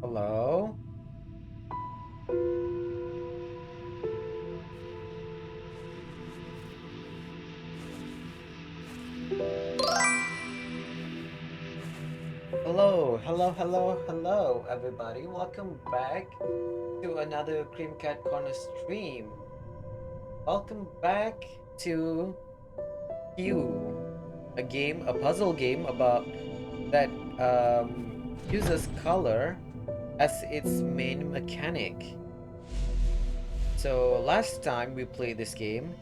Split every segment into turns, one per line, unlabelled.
Hello? Hello, everybody. Welcome back to another CreamCatCorner stream. Welcome back to Q, a puzzle game about that uses color as its main mechanic. So last time we played this game,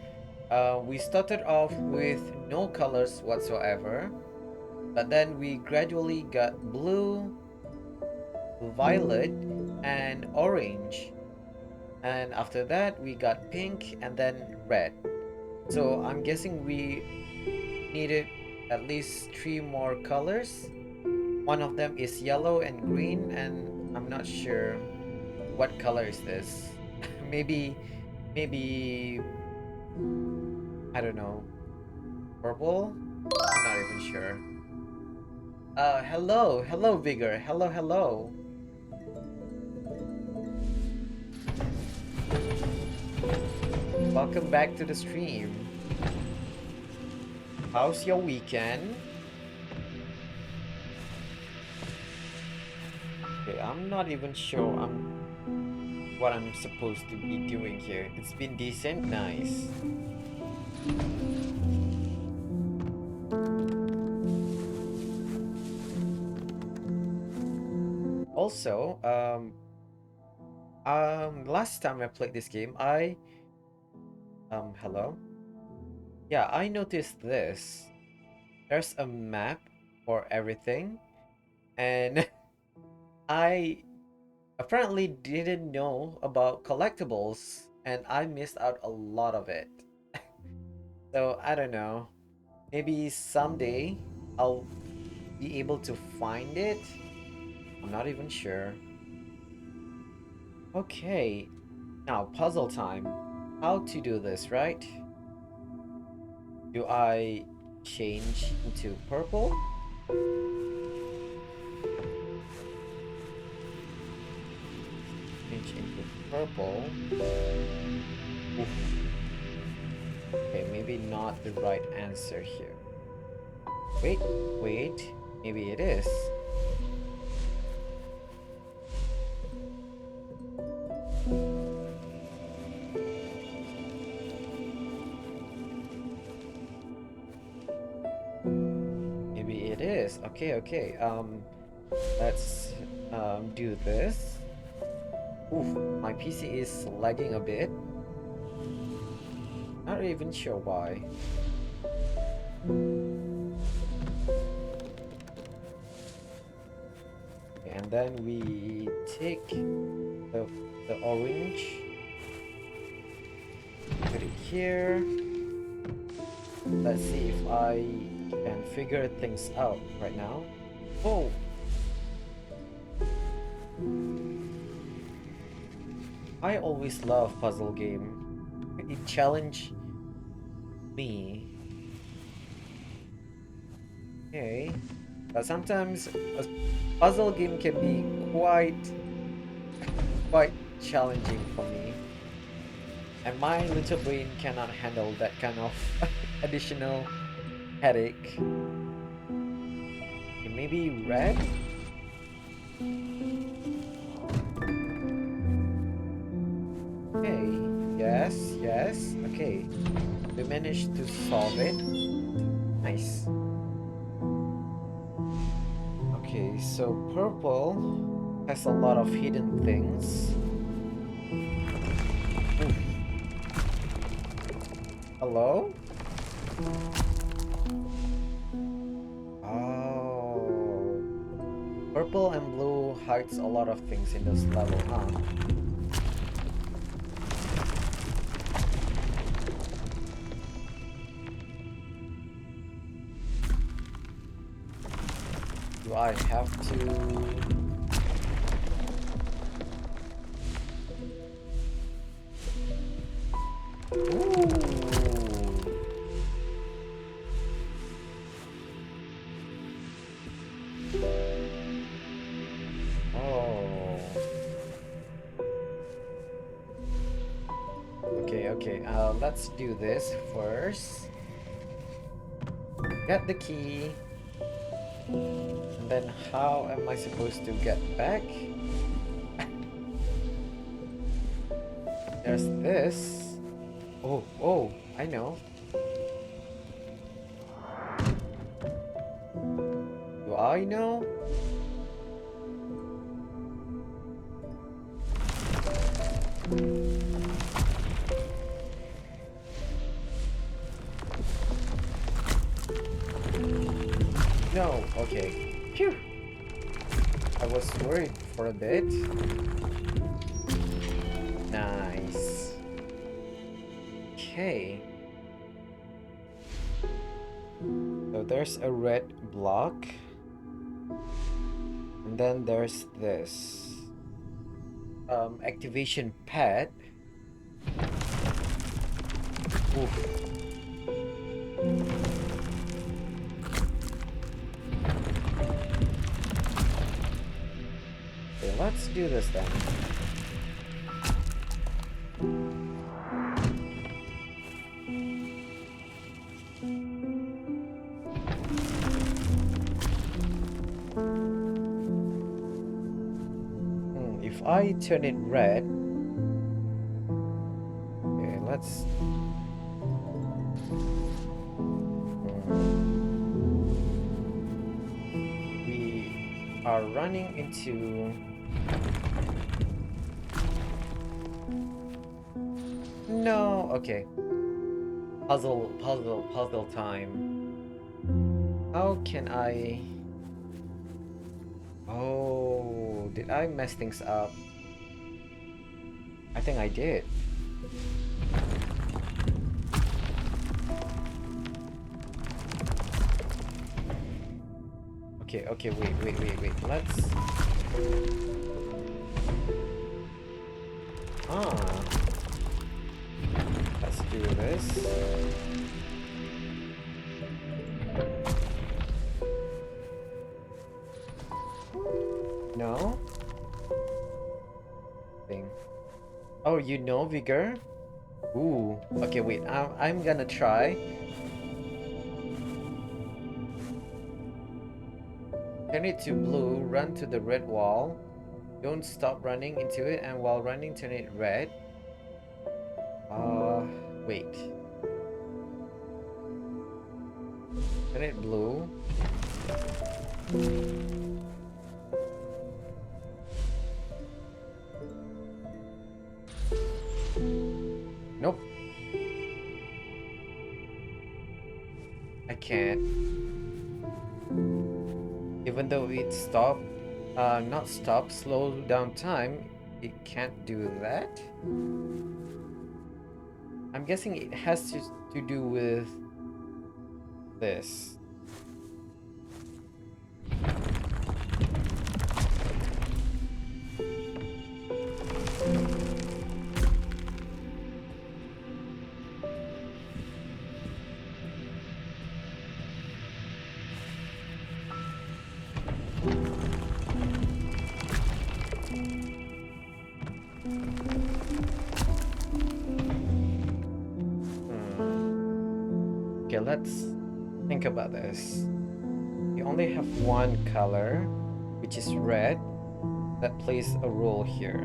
we started off with no colors whatsoever, but then we gradually got blue, violet, and orange. And after that, we got pink and then red. So I'm guessing we needed at least three more colors. One of them is yellow and green, and I'm not sure what color is this. maybe, maybe, I don't know, purple? I'm not even sure. Hello, Vigor. Hello. Welcome back to the stream. How's your weekend? Okay, I'm not even sure what I'm supposed to be doing here. It's been decent, nice. Also, last time I played this game, hello? Yeah, I noticed this. There's a map for everything, and I apparently didn't know about collectibles, and I missed out a lot of it. So, I don't know. Maybe someday I'll be able to find it. I'm not even sure. Okay, now puzzle time. How to do this, right? Do I change into purple? Change into purple. Oof. Okay, maybe not the right answer here. Wait. Maybe it is. Maybe it is. Okay. Let's do this. Oof, my PC is lagging a bit. Not even sure why. And then we take the orange, put it here. Let's see if I can figure things out right now. Oh! I always love puzzle game. It challenged me. Okay. But sometimes a puzzle game can be quite challenging for me. And my little brain cannot handle that kind of additional headache. Okay, maybe red? Okay, yes. Okay, we managed to solve it. Nice. Okay, so purple has a lot of hidden things. Oof. Hello? Oh. Purple and blue hides a lot of things in this level, huh? Do I have to... Ooh. Oh. Okay, let's do this first. Get the key. And then how am I supposed to get back? There's this. Oh, oh, I know. Do I know? No, okay. Phew. I was worried for a bit. Nice. Okay. So there's a red block. And then there's this. Activation pad. Oof. Okay, let's do this then. If I turn it red, okay, let's. We are running into. No, okay. Puzzle time. How can I? Oh, did I mess things up? I think I did. Okay, okay, wait. Let's... Ah. Let's do this. No? Thing. Oh, you know Vigor? Ooh. Okay, wait. I'm gonna try. Turn it to blue, run to the red wall. Don't stop running into it, and while running, turn it red. Wait. Turn it blue. Nope. I can't. Even though it stopped, not stop, slow down time, it can't do that. I'm guessing it has to do with this. Okay, let's think about this. You only have one color, which is red, that plays a role here.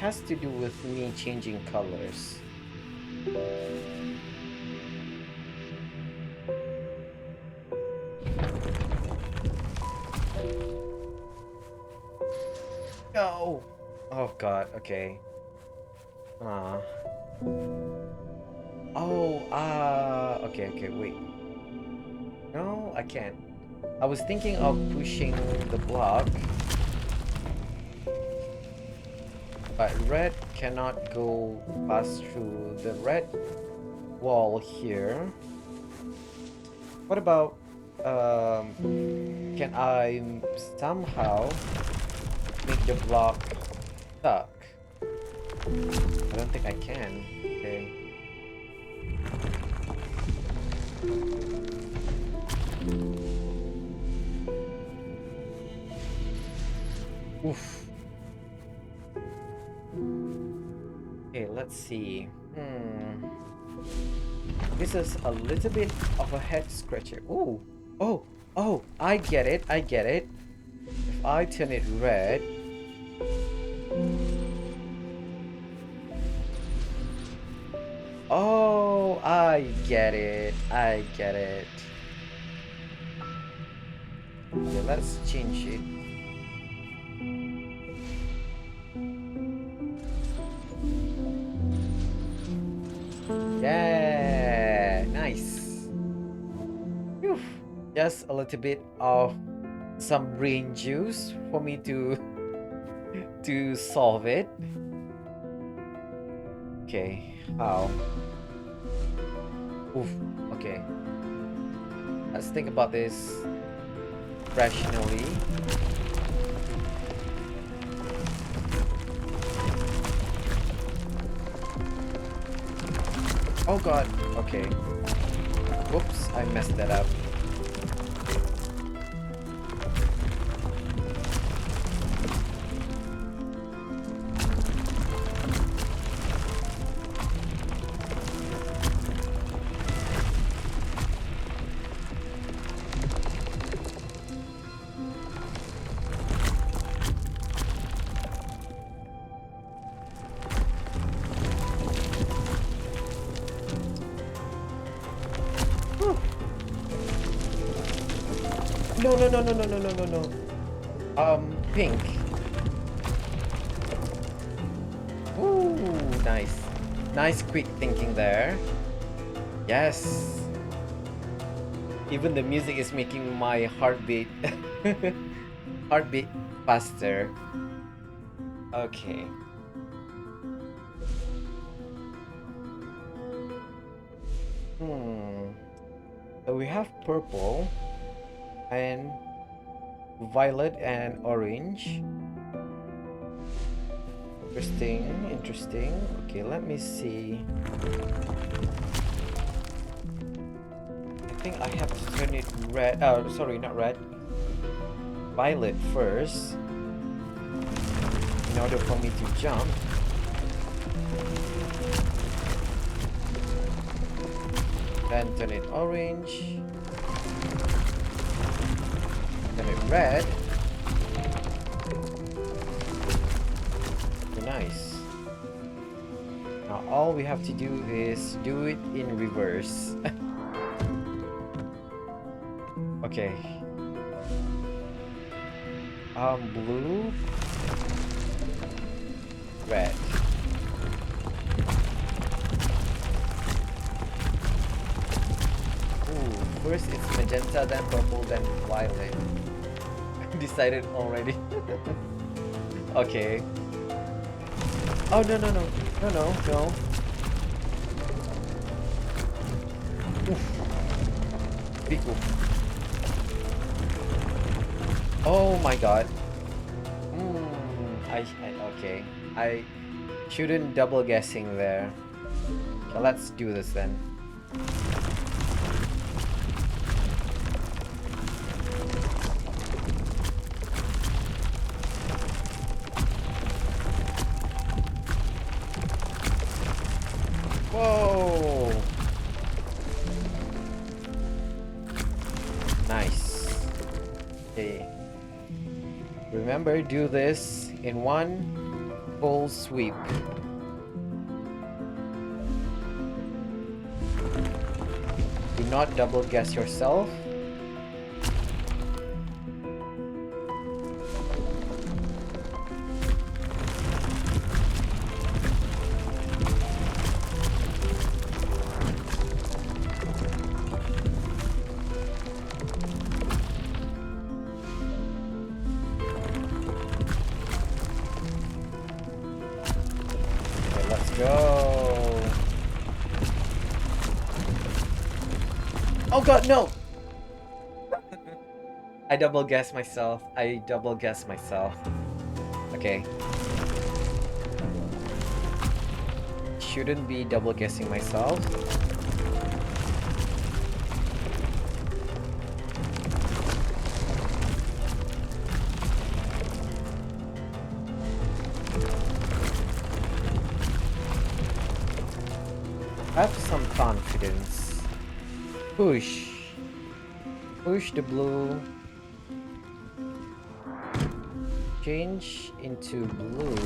Has to do with me changing colors. No! Oh god, okay. Oh, okay, wait. No, I can't. I was thinking of pushing the block, but red cannot go past through the red wall here. What about can I somehow make the block stuck? I don't think I can. Okay. Oof. Okay, let's see. This is a little bit of a head scratcher. Ooh. Oh. Oh, I get it. I get it. If I turn it red. Oh, I get it. I get it. Okay, let's change it. Yeah, nice. Phew. Just a little bit of some brain juice for me to to solve it. Okay, how? Oof. Okay. Let's think about this rationally. Oh god. Okay. Whoops, I messed that up. No, no, no, no, no, no, no, no, no. Pink. Ooh, nice. Nice quick thinking there. Yes. Even the music is making my heartbeat heartbeat faster. Okay. So we have purple and violet and orange. Interesting, interesting. Okay, let me see. I think I have to turn it red. Oh, sorry, not red. Violet first. In order for me to jump. Then turn it orange. Turn it red. Okay, nice. Now all we have to do is do it in reverse. Okay. Blue. Red. First it's magenta, then purple, then violet. Decided already. Okay. Oh no no no no no no. Oof. Big oof. Oh my god. Okay. I shouldn't double guessing there. Okay, let's do this then. Whoa! Nice. Okay. Remember, do this in one full sweep. Do not double guess yourself. go. Oh god, no! I double guessed myself. Okay. Shouldn't be double guessing myself. Have some confidence. Push. Push the blue. Change into blue.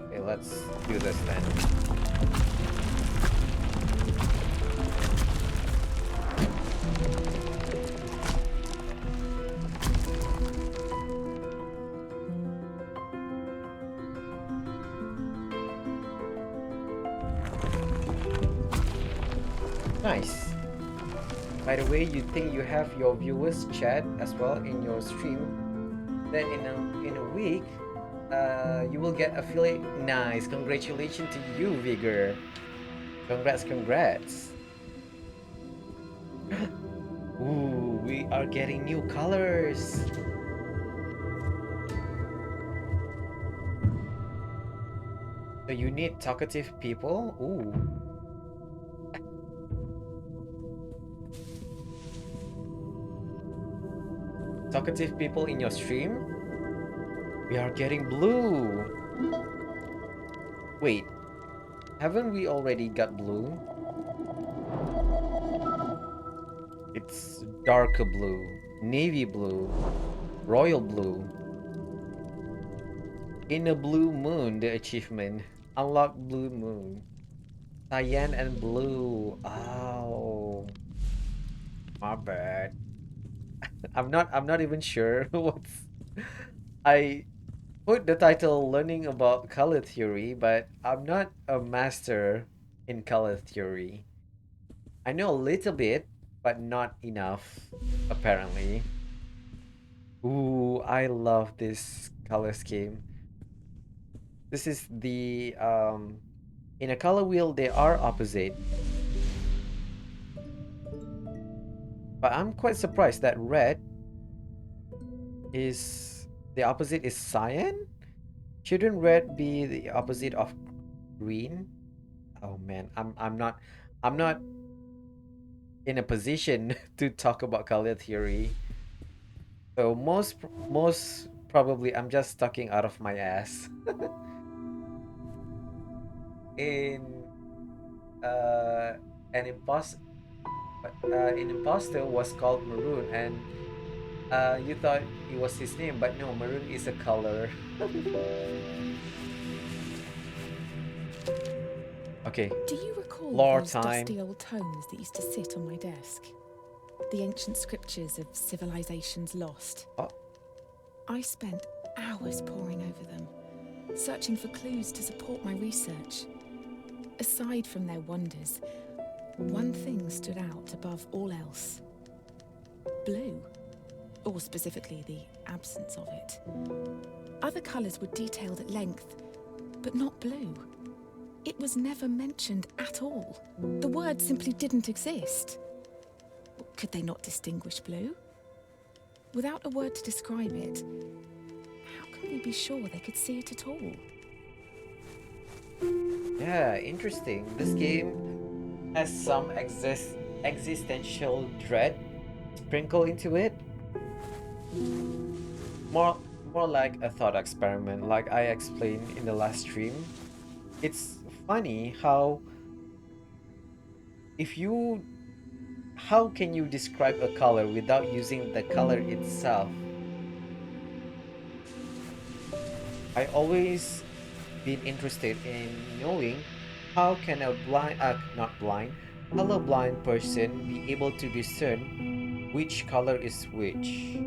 Okay, let's do this then. Nice. By the way, you think you have your viewers chat as well in your stream, then in a week, you will get affiliate. Nice. Congratulations to you, Vigor. Congrats. Ooh, we are getting new colors. So you need talkative people? Ooh. Talkative people in your stream? We are getting blue. Wait, haven't we already got blue? It's darker blue, navy blue, royal blue. In a blue moon, the achievement. Unlock blue moon. Cyan and blue. Oh, my bad. I'm not even sure what's I put the title learning about color theory, but I'm not a master in color theory. I know a little bit, but not enough, apparently. Ooh, I love this color scheme. This is the in a color wheel they are opposite. But I'm quite surprised that red is the opposite is cyan? Shouldn't red be the opposite of green? Oh man, I'm not in a position to talk about color theory. So most probably I'm just talking out of my ass. In uh an imposter an imposter was called Maroon, and you thought it was his name, but no, Maroon is a color. Okay,
Do you recall
lore
those
time.
dusty old tomes that used to sit on my desk? The ancient scriptures of civilizations lost.
Oh,
I spent hours poring over them, searching for clues to support my research. Aside from their wonders, one thing stood out above all else. Blue, or specifically the absence of it. Other colours were detailed at length, but not blue. It was never mentioned at all. The word simply didn't exist. Could they not distinguish blue? Without a word to describe it, how can we be sure they could see it at all?
yeah, interesting. This game has some existential dread sprinkled into it. More more like a thought experiment, like I explained in the last stream. It's funny if you how can you describe a color without using the color itself? I always been interested in knowing how can a not blind, colorblind person be able to discern which color is which.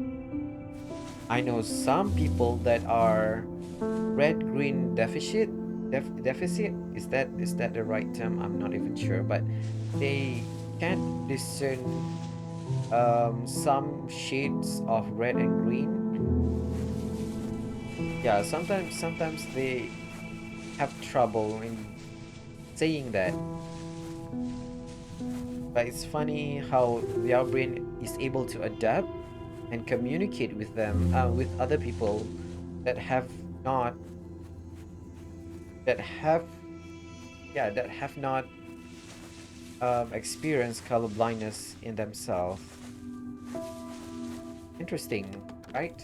I know some people that are red green deficit, is that the right term? I'm not even sure, but they can't discern some shades of red and green. Yeah, sometimes they have trouble in saying that, but it's funny how their brain is able to adapt and communicate with them, with other people that have not that have that have not experienced color blindness in themselves. Interesting, right?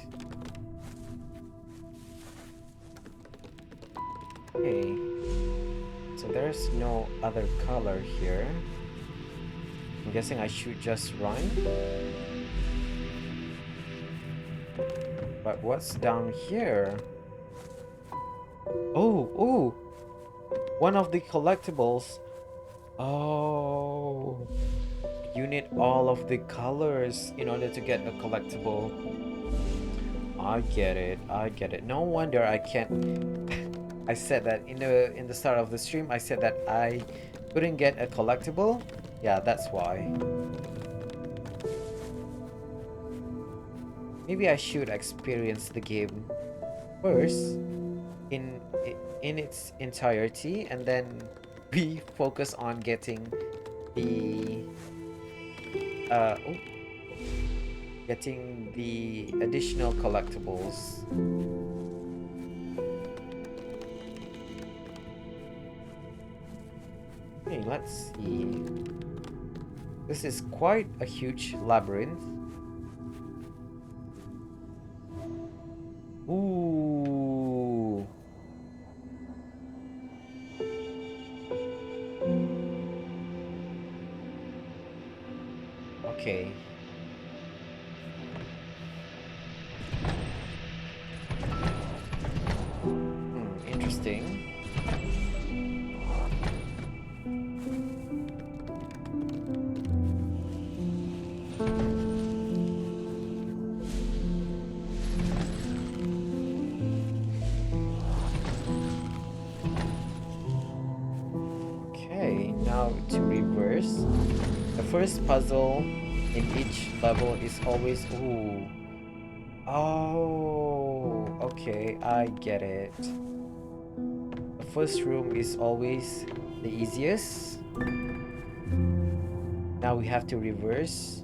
Okay, so there's no other color here. I'm guessing I should just run. But what's down here? Oh, one of the collectibles. Oh, you need all of the colors in order to get a collectible. I get it. I get it. No wonder I can't. I said that in the start of the stream. I said that I couldn't get a collectible. Yeah, that's why. Maybe I should experience the game first in its entirety, and then we focus on getting the oh, getting the additional collectibles. Okay, let's see. This is quite a huge labyrinth. Ooh. Okay. Interesting. Okay, now to reverse. The first puzzle in each level is always ooh. Oh, okay, I get it. The first room is always the easiest. Now we have to reverse.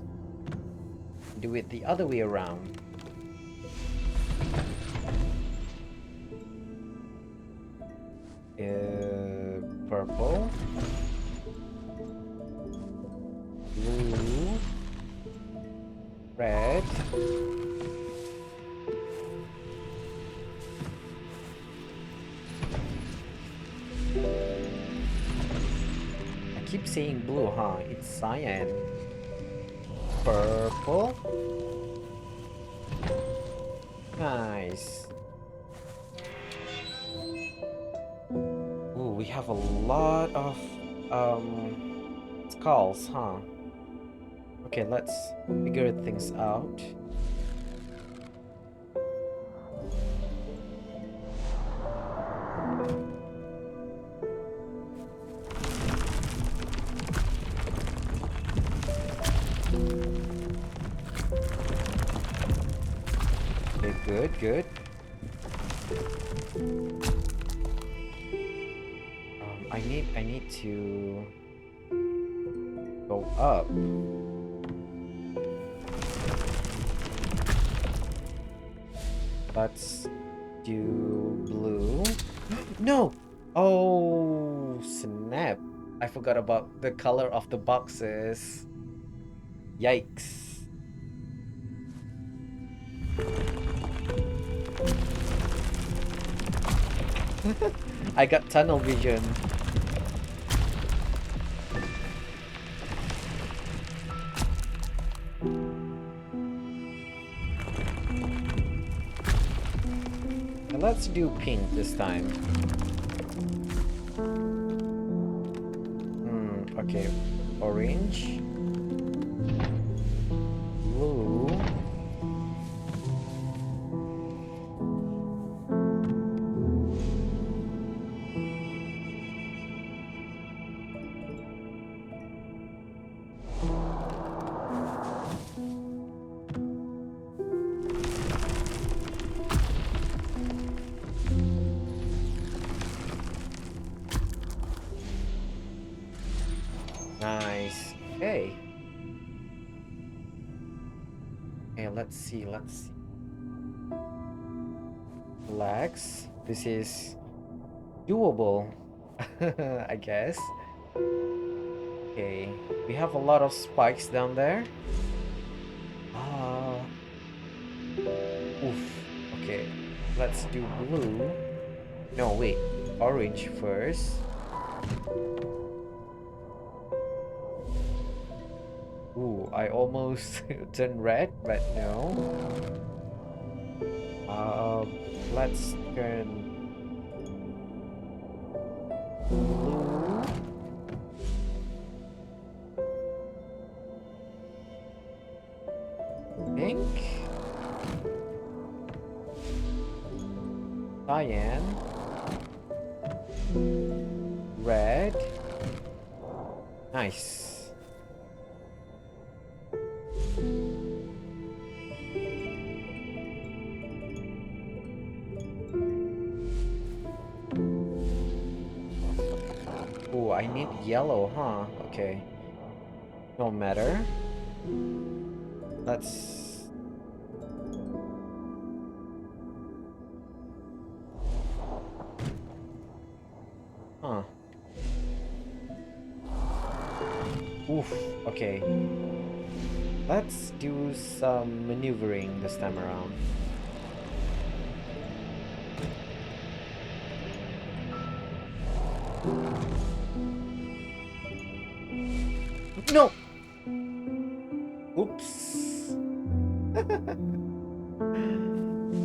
Do it the other way around. Purple. Blue. Red. I keep saying blue, huh? It's cyan. Purple. Nice. Ooh, we have a lot of skulls, huh? Okay, let's figure things out. Okay, good. I need to go up. Let's do blue. No! Oh, snap. I forgot about the color of the boxes. Yikes. I got tunnel vision. And let's do pink this time. Okay. Orange. Blue. let's see, let's see. Relax. This is doable, I guess. Okay, we have a lot of spikes down there. Ah, oof. Okay, let's do blue. No, wait, orange first. Ooh, I almost turned red, but no. Um, let's turn blue. Pink. Cyan. Red. Nice. Oh, I need yellow, huh? Okay. No matter. Let's... Huh. Oof. Okay. Let's do some maneuvering this time around. No! Oops.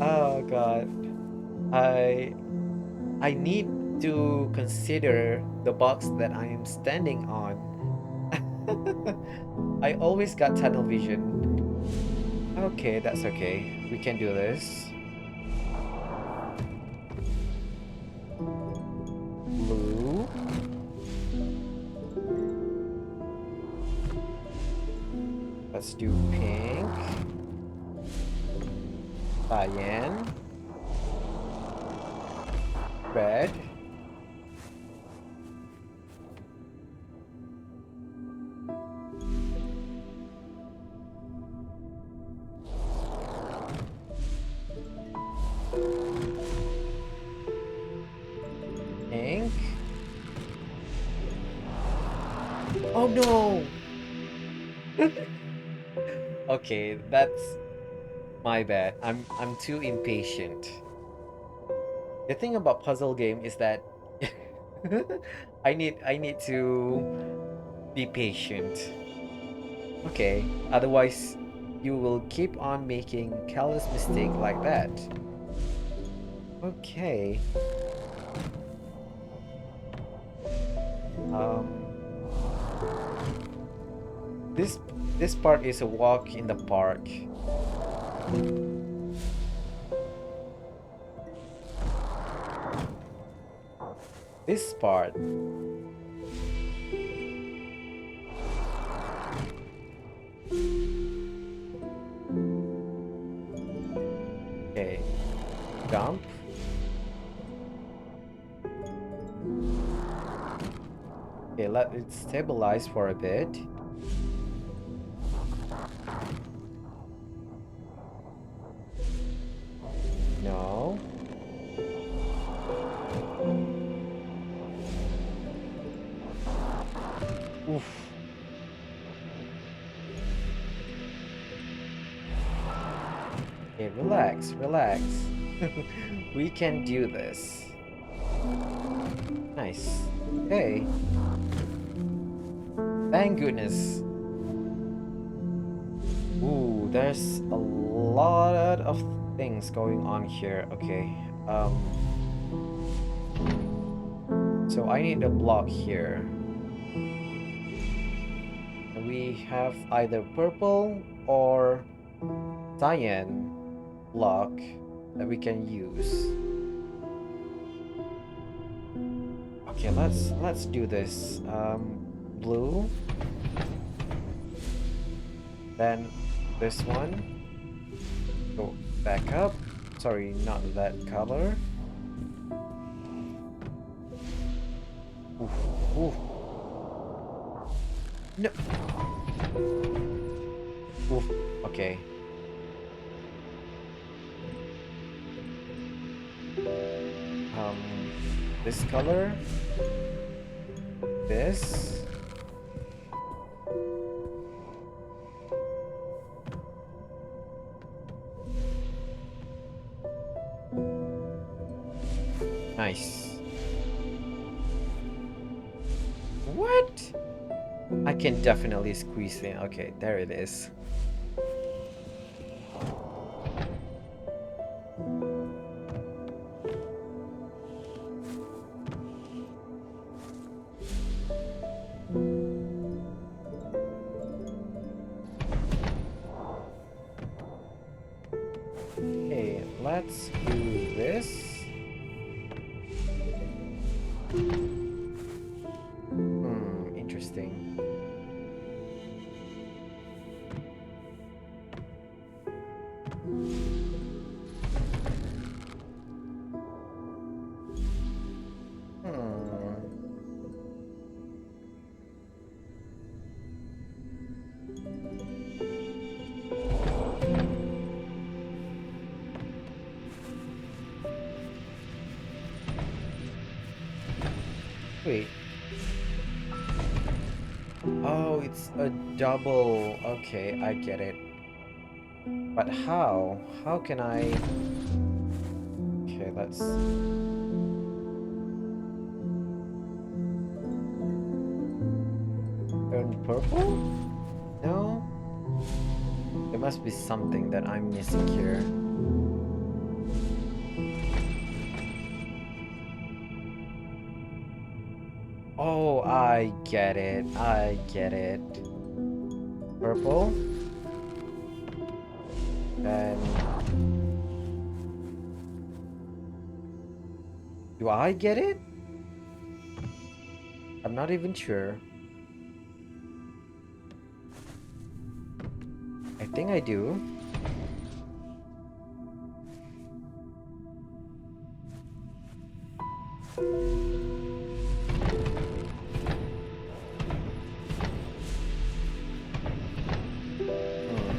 Oh god. I I need to consider the box that I am standing on. I always got tunnel vision. Okay, that's okay. We can do this. Blue. Let's do pink. Cyan. Red. Pink. Oh no! Okay, that's my bad. I'm too impatient. The thing about puzzle game is that I need to be patient. Okay, otherwise you will keep on making careless mistake like that. Okay. Um this this part is a walk in the park. This part. Okay. Jump. Okay, let it stabilize for a bit. No. Oof. Okay, relax, relax. We can do this. Nice. Okay. Thank goodness. Ooh, there's a lot of things going on here. Okay. So I need a block here. We have either purple or cyan block that we can use. Okay, let's do this. Blue. Then this one. Go back up. Sorry, not that color. Oof, oof. No. Oof. Okay. this color, this. Nice. What? I can definitely squeeze in. Okay, there it is. Okay, let's do this. Interesting. Hmm. Wait. Oh, it's a double. Okay, I get it. But how? How can I... Okay, let's... Turn purple? No? There must be something that I'm missing here. Oh, I get it. I get it. Purple. Then... Do I get it? I'm not even sure. I think I do.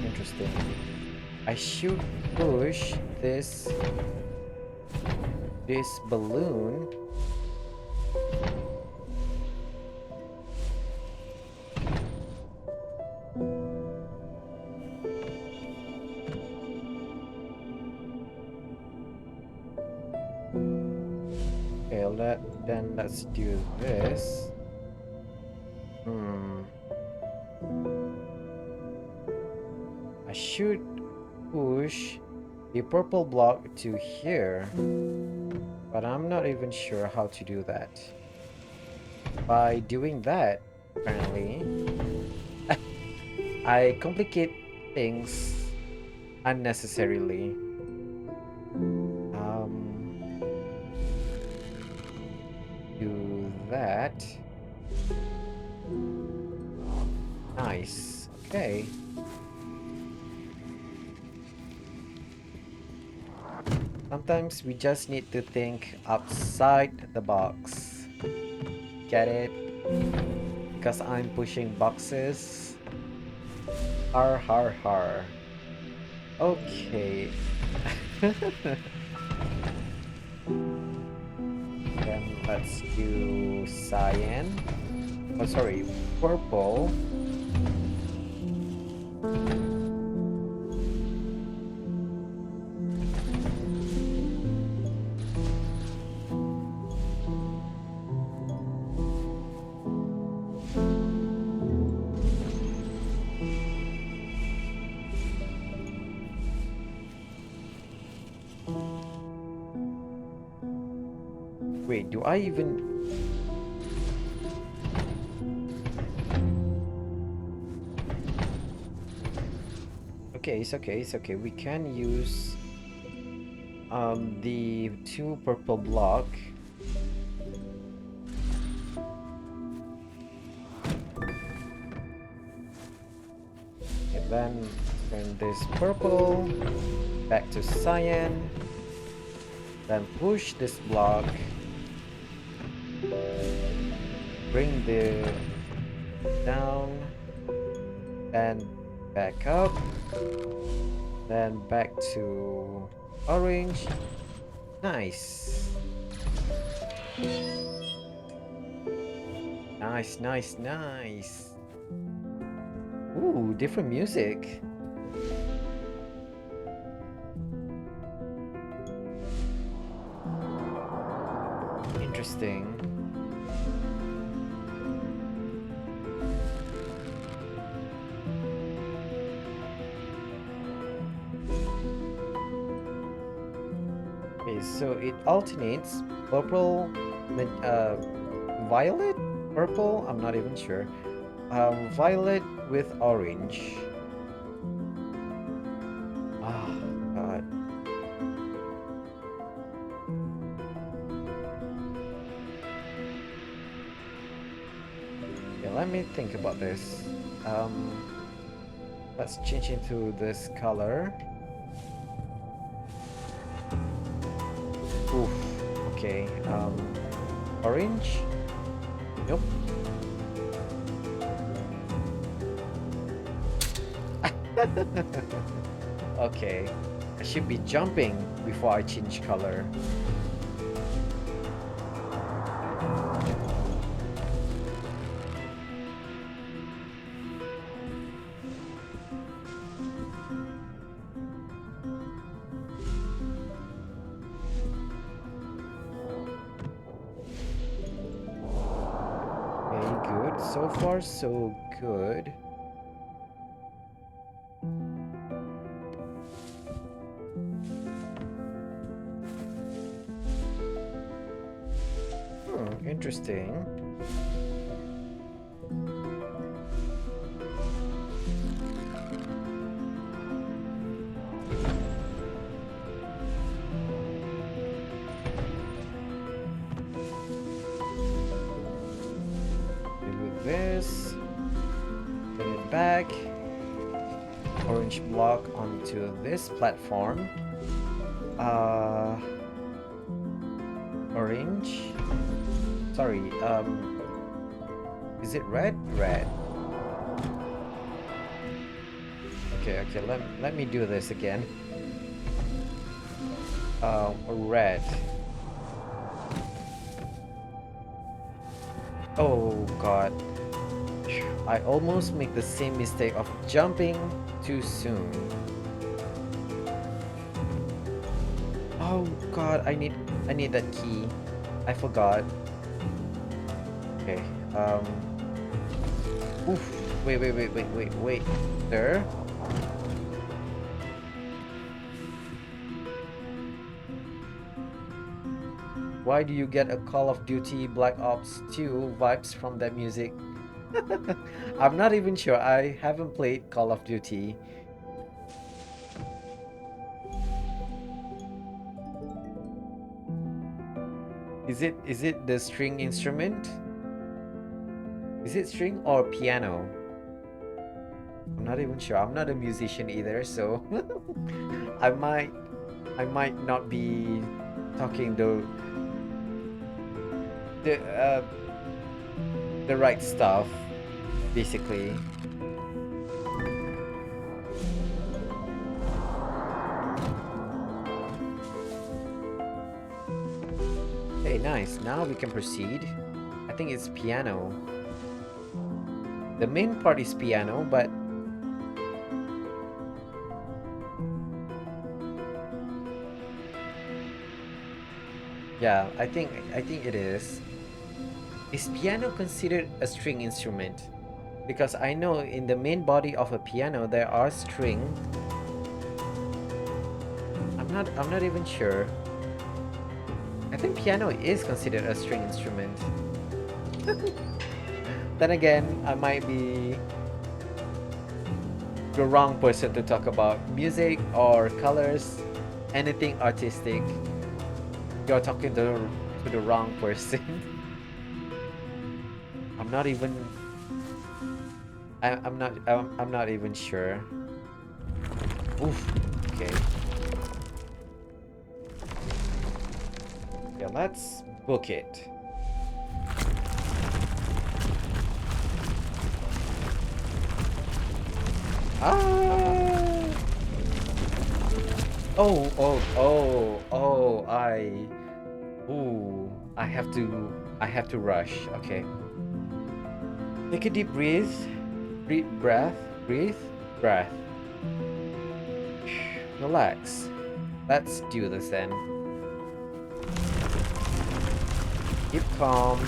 Interesting. I should push this balloon. Okay, then let's do this. I should push the purple block to here, but I'm not even sure how to do that. By doing that, apparently, I complicate things unnecessarily. Do that. Nice. Okay. Sometimes we just need to think outside the box. Get it? Because I'm pushing boxes. Har har har. Okay. Then let's do cyan. Oh, sorry, purple. Wait, do I even... Okay, it's okay, it's okay. We can use the two purple block. And then turn this purple back to cyan. Then push this block. Bring the down and back up, then back to orange. Nice. Nice, nice, nice. Ooh, different music. Interesting. Okay, so it alternates purple, violet, purple. I'm not even sure. Violet with orange. Ah, God. Yeah, let me think about this. Let's change into this color. Oof. Okay. Orange. Nope. Okay. I should be jumping before I change color. Okay, good. So far, so good. Interesting. With this, put it back. Orange block onto this platform. Orange. Sorry, is it red? Red. Okay, let me do this again. Red. Oh God. I almost make the same mistake of jumping too soon. Oh God, I need that key. I forgot. Okay. Oof. Wait. There. Why do you get a Call of Duty Black Ops 2 vibes from that music? I'm not even sure. I haven't played Call of Duty. Is it the string instrument? Is it string or piano? I'm not even sure. I'm not a musician either, so I might not be talking the right stuff, basically. Okay, nice. Now we can proceed. I think it's piano. The main part is piano, but yeah, I think it is. Is piano considered a string instrument? Because I know in the main body of a piano there are strings. I'm not even sure. I think piano is considered a string instrument. Then again, I might be the wrong person to talk about music or colors, anything artistic. You're talking to the wrong person. I'm not even. I'm not even sure. Oof. Okay. Yeah, let's book it. Ah! Oh, Ooh, I have to rush. Okay. Take a deep breathe. Breathe, breath, breathe, breath. Relax. Let's do this then. Keep calm.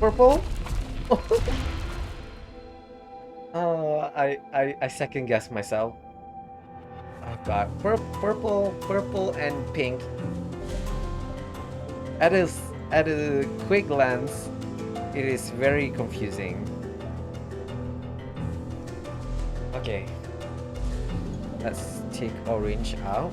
Purple? I second guess myself. Oh god. Purple and pink. At a quick glance, it is very confusing. Okay, let's take orange out.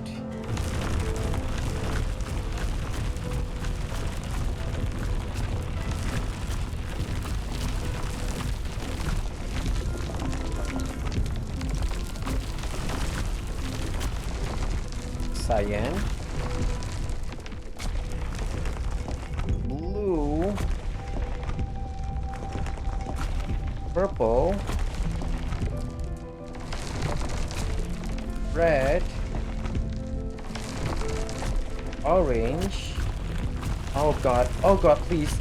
Cyan. Blue. Purple. Red. Orange. Oh god. Oh god, please.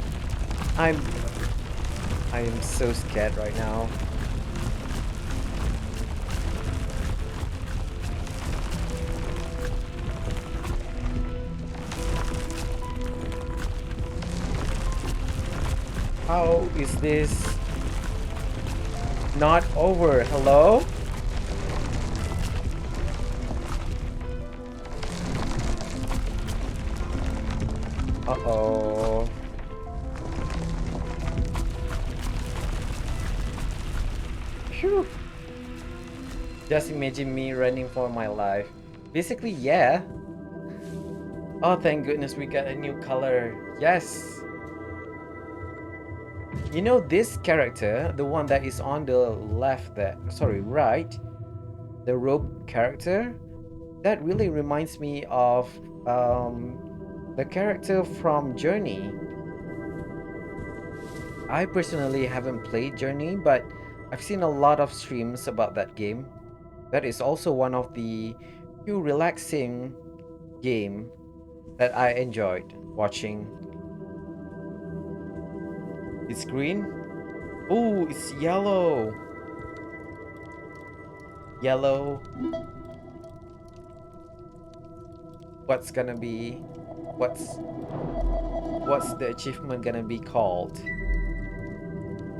I'm I am so scared right now. How is this not over? Hello? Uh-oh. Phew. Just imagine me running for my life. Basically, yeah. Oh, thank goodness we got a new color. Yes. You know this character, the one that is on the left there, sorry, right, the robe character, that really reminds me of the character from Journey. I personally haven't played Journey, but I've seen a lot of streams about that game. That is also one of the few relaxing game that I enjoyed watching. It's green. Oh, it's yellow. Yellow. What's gonna be? What's what's the achievement gonna be called?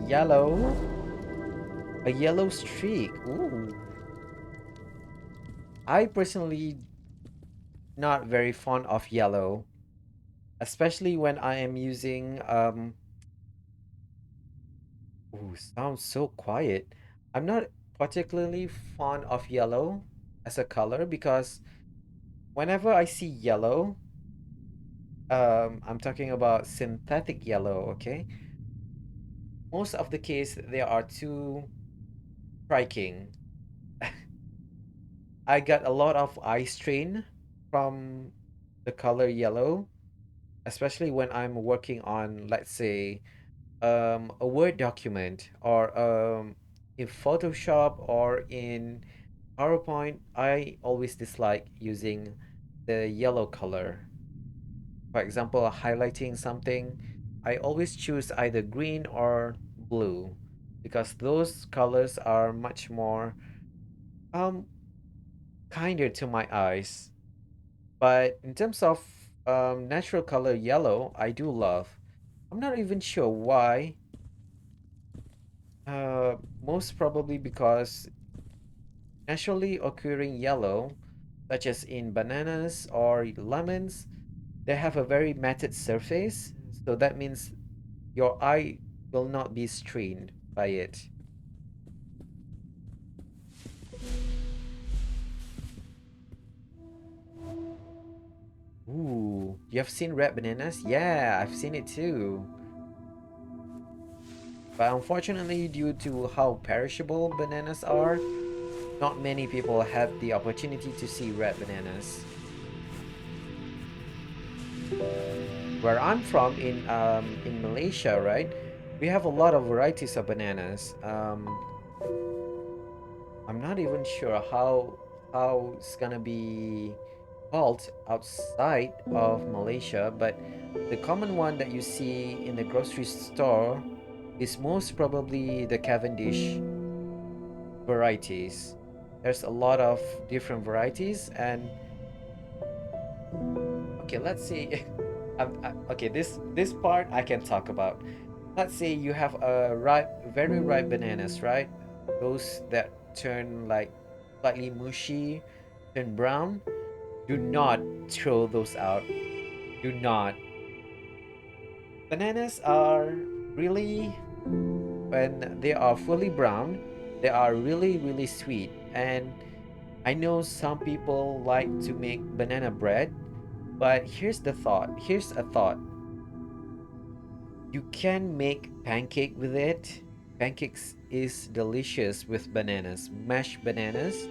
Yellow. A yellow streak. Ooh. I personally not very fond of yellow, especially when I am using ooh, sounds so quiet. I'm not particularly fond of yellow as a color because whenever I see yellow, I'm talking about synthetic yellow, okay? Most of the case they are too striking. I got a lot of eye strain from the color yellow, especially when I'm working on, let's say, a Word document or in Photoshop or in PowerPoint. I always dislike using the yellow color. For example, highlighting something, I always choose either green or blue because those colors are much more um kinder to my eyes. But in terms of natural color yellow, I do love. I'm not even sure why. Most probably because naturally occurring yellow, such as in bananas or lemons, they have a very matted surface. So that means your eye will not be strained by it. Ooh, you have seen red bananas? Yeah, I've seen it too. But unfortunately, due to how perishable bananas are, not many people have the opportunity to see red bananas. Where I'm from in Malaysia, right? We have a lot of varieties of bananas. I'm not even sure how it's gonna be called outside of Malaysia, but the common one that you see in the grocery store is most probably the Cavendish varieties. There's a lot of different varieties, and okay, let's see. Okay, this part I can talk about. Let's say you have a very ripe bananas, right? Those that turn like slightly mushy, turn brown. Do not throw those out. Do not. Bananas are really, when they are fully brown, they are really, really sweet. And I know some people like to make banana bread, but here's the thought. Here's a thought. You can make pancake with it. Pancakes is delicious with bananas. Mashed bananas.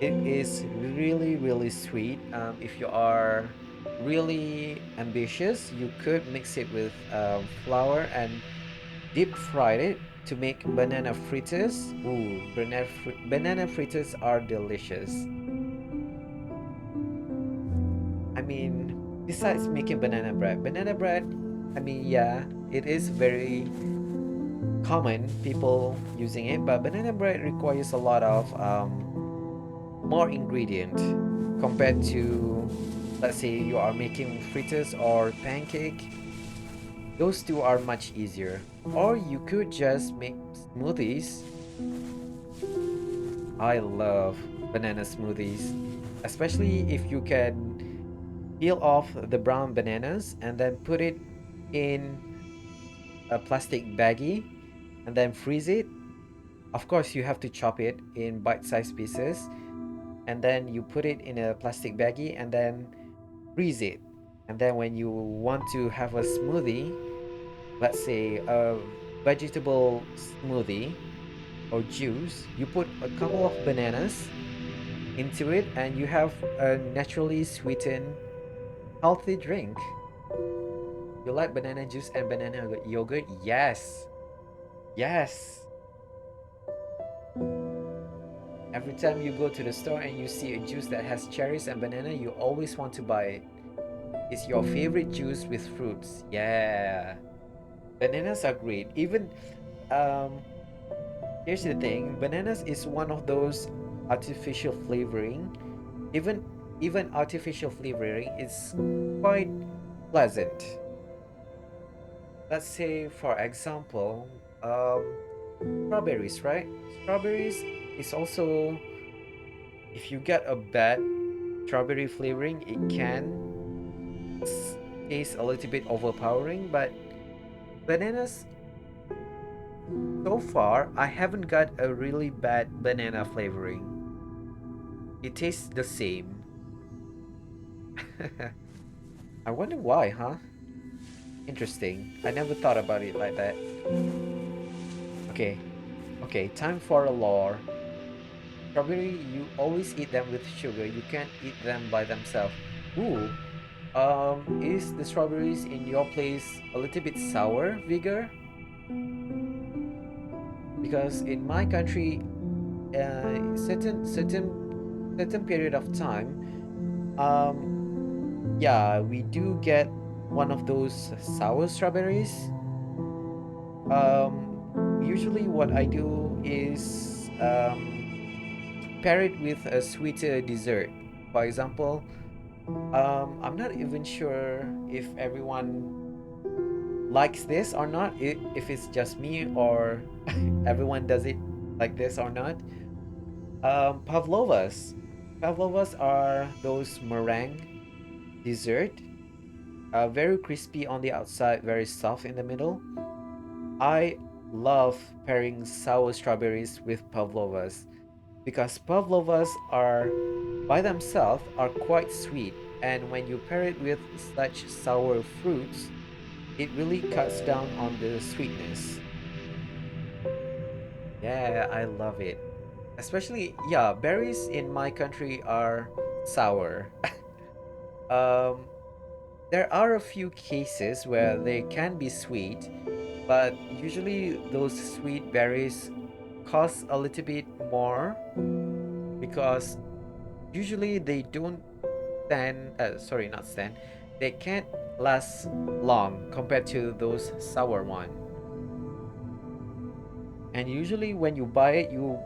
It is really, really sweet. If you are really ambitious, you could mix it with flour and deep fry it to make banana fritters. Ooh, banana fritters are delicious. I mean, besides making banana bread, I mean, yeah, it is very common, people using it, but banana bread requires a lot of more ingredient compared to, let's say, you are making fritters or pancake. Those two are much easier. Or you could just make smoothies. I love banana smoothies, especially if you can peel off the brown bananas and then put it in a plastic baggie and then freeze it. Of course, you have to chop it in bite-sized pieces, and then you put it in a plastic baggie and then freeze it. And then when you want to have a smoothie, let's say a vegetable smoothie or juice, you put a couple of bananas into it and you have a naturally sweetened healthy drink. You like banana juice and banana yogurt? Yes. Yes. Every time you go to the store and you see a juice that has cherries and banana, you always want to buy it. It's your favorite juice with fruits. Yeah. Bananas are great. Even um here's the thing, bananas is one of those artificial flavoring. Even even artificial flavoring is quite pleasant. Let's say for example, strawberries, right? Strawberries is also, if you get a bad strawberry flavoring, it can taste a little bit overpowering, but bananas, so far, I haven't got a really bad banana flavoring. It tastes the same. I wonder why, huh? Interesting. I never thought about it like that. Okay, okay, time for a lore. Strawberry, you always eat them with sugar. You can't eat them by themselves. Ooh, is the strawberries in your place a little bit sour, Vigor? Because in my country, certain period of time, um, yeah, we do get one of those sour strawberries. Usually, what I do is pair it with a sweeter dessert. For example, I'm not even sure if everyone likes this or not, if it's just me or everyone does it like this or not. Pavlovas. Pavlovas are those meringue dessert, very crispy on the outside, very soft in the middle. I love pairing sour strawberries with pavlovas because pavlovas are by themselves are quite sweet, and when you pair it with such sour fruits, it really cuts down on the sweetness. Yeah, I love it. Especially, yeah, berries in my country are sour. um, there are a few cases where they can be sweet, but usually those sweet berries cost a little bit more because usually they don't stand, sorry, not stand, they can't last long compared to those sour one. And usually when you buy it, you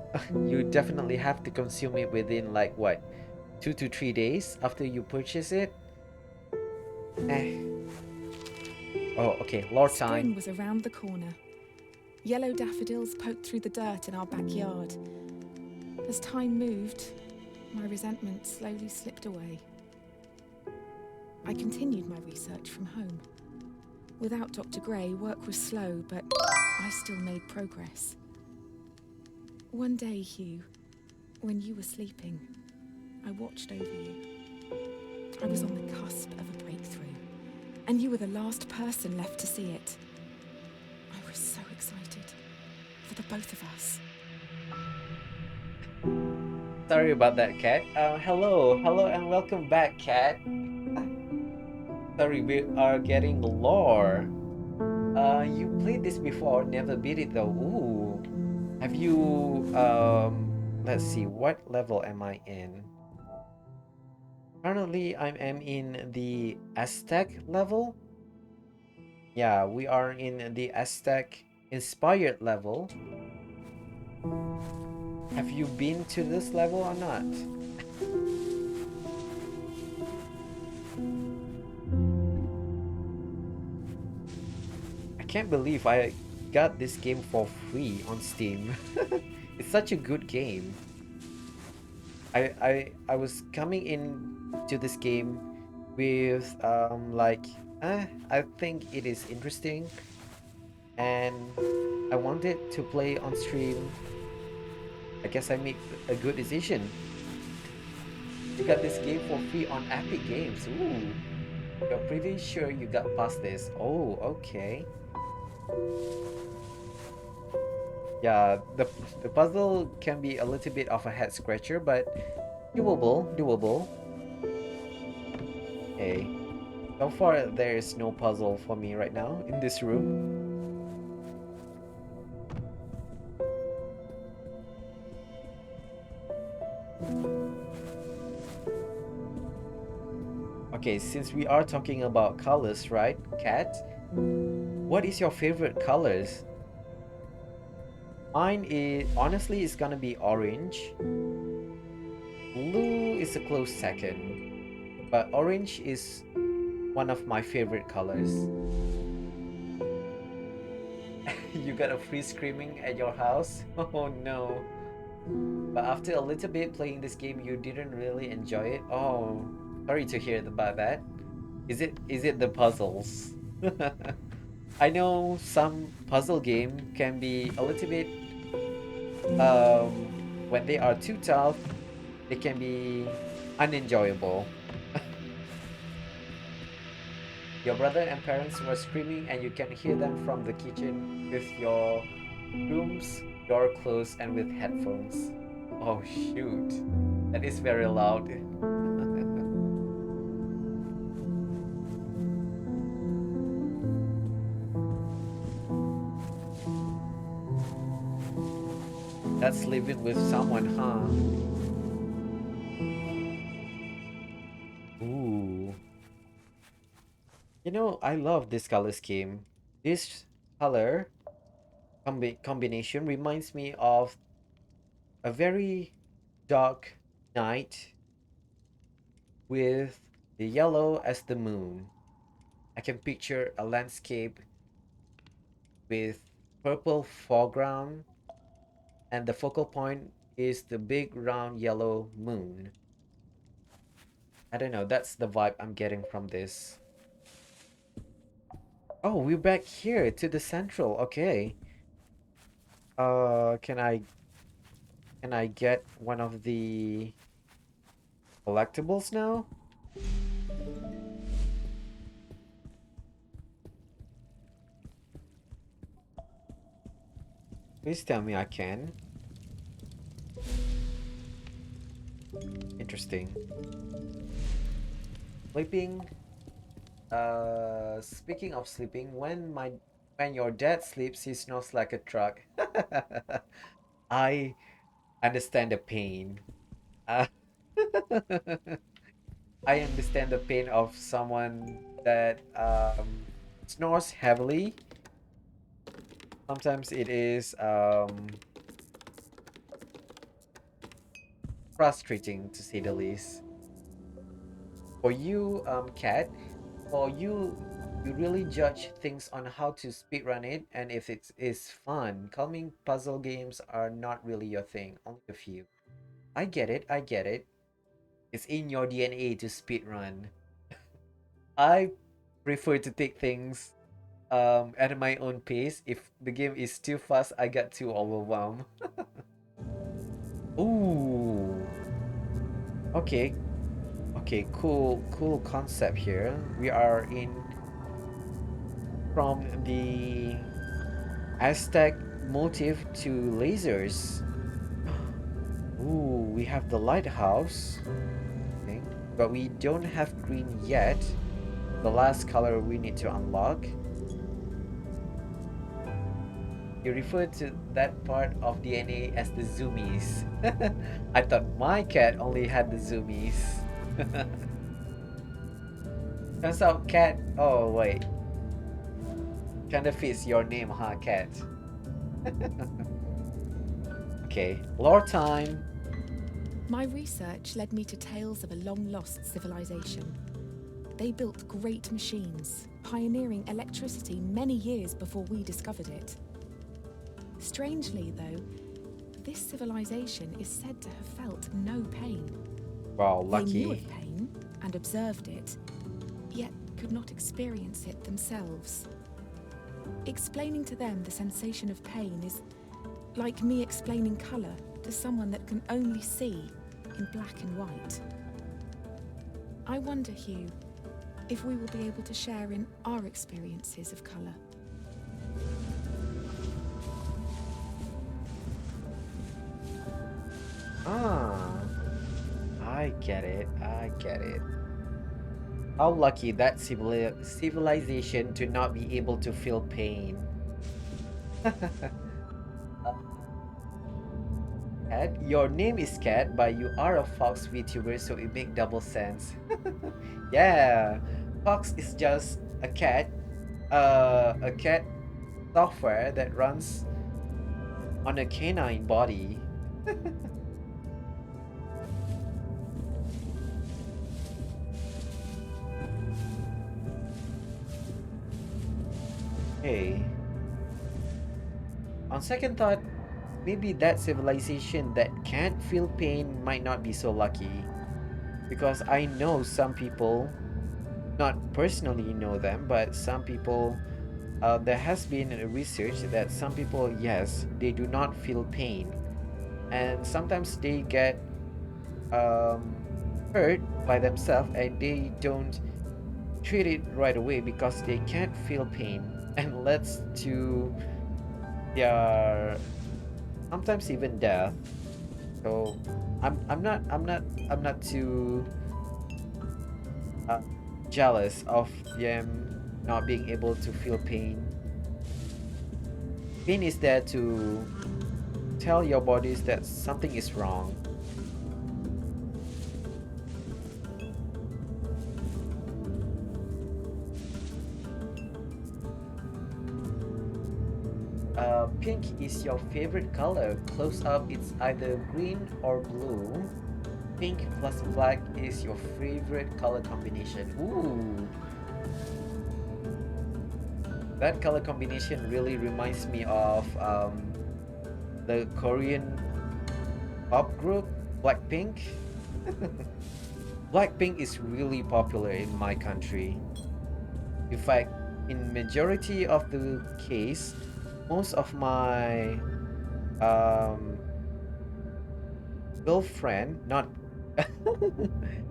you definitely have to consume it within like what, 2 to 3 days after you purchase it. Eh. Oh, okay. Lore
Spring
time.
was around the corner. Yellow daffodils poked through the dirt in our backyard. As time moved, my resentment slowly slipped away. I continued my research from home. Without Dr. Gray, work was slow, but I still made progress. One day, Hugh, when you were sleeping, I watched over you. I was on the cusp of a breakthrough, and you were the last person left to see it. I was so excited for the both of us.
Sorry about that, Cat. Hello, and welcome back, Cat. Sorry, we are getting lore. You played this before, never beat it though. Ooh. Have you, let's see, what level am I in? Currently, I am in the Aztec level. Yeah, we are in the Aztec inspired level. Have you been to this level or not? I can't believe I got this game for free on Steam. It's such a good game. I was coming in to this game with like I think it is interesting and I wanted to play on stream. I guess I made a good decision. You got this game for free on Epic Games. Ooh. You're pretty sure you got past this. Oh, okay. Yeah, the puzzle can be a little bit of a head scratcher, but doable. Okay. So far, there is no puzzle for me right now in this room. Okay, since we are talking about colors, right, Cat? What is your favorite colors? Mine is honestly is gonna be orange. Blue is a close second, but orange is one of my favorite colors. You got a free screaming at your house? Oh no. But after a little bit playing this game, you didn't really enjoy it? Oh, sorry to hear about that. Is it the puzzles? I know some puzzle game can be a little bit when they are too tough, they can be unenjoyable. Your brother and parents were screaming and you can hear them from the kitchen with your room's door closed and with headphones. Oh shoot. That is very loud. That's living with someone, huh? Ooh. You know, I love this color scheme. This color combination reminds me of a very dark night with the yellow as the moon. I can picture a landscape with purple foreground and the focal point is the big round yellow moon. I don't know, that's the vibe I'm getting from this. Oh, we're back here to the central. Okay. Can I get one of the collectibles now? Please tell me I can. Interesting. Sleeping. Speaking of sleeping, when your dad sleeps, he snores like a truck. I understand the pain. Uh, I understand the pain of someone that snores heavily. Sometimes it is frustrating to say the least. For you, Kat, for you really judge things on how to speedrun it, and if it is fun. Calming puzzle games are not really your thing, only a few. I get it, I get it. It's in your DNA to speedrun. I prefer to take things at my own pace. If the game is too fast, I get too overwhelmed. Ooh, okay, okay, cool concept here. We are in from the Aztec motif to lasers. Ooh, we have the lighthouse. Okay, but we don't have green yet. The last color we need to unlock. You refer to that part of DNA as the zoomies. I thought my cat only had the zoomies. Turns out cat. Oh wait, kinda fits your name, huh, cat? Okay, lore time.
My research led me to tales of a long lost civilization. They built great machines, pioneering electricity many years before we discovered it. Strangely, though, this civilization is said to have felt no pain.
Wow,
They knew
lucky.
of pain and observed it, yet could not experience it themselves. Explaining to them the sensation of pain is like me explaining colour to someone that can only see in black and white. I wonder, Hugh, if we will be able to share in our experiences of colour.
Ah, I get it. I get it. How lucky that civilization to not be able to feel pain. Cat, your name is Cat, but you are a Fox VTuber, so it make double sense. Yeah, Fox is just a cat software that runs on a canine body. Hey, on second thought, maybe that civilization that can't feel pain might not be so lucky. Because I know some people, not personally know them, but some people, there has been a research that some people, yes, they do not feel pain. And sometimes they get um, hurt by themselves and they don't treat it right away because they can't feel pain and leads to their sometimes even death. So I'm not too uh, jealous of them not being able to feel pain. Pain is there to tell your bodies that something is wrong. Pink is your favorite color. Close up, it's either green or blue. Pink plus black is your favorite color combination. Ooh, that color combination really reminds me of the Korean pop group Blackpink. Blackpink is really popular in my country. In fact, in majority of the case, most of my um girlfriend, not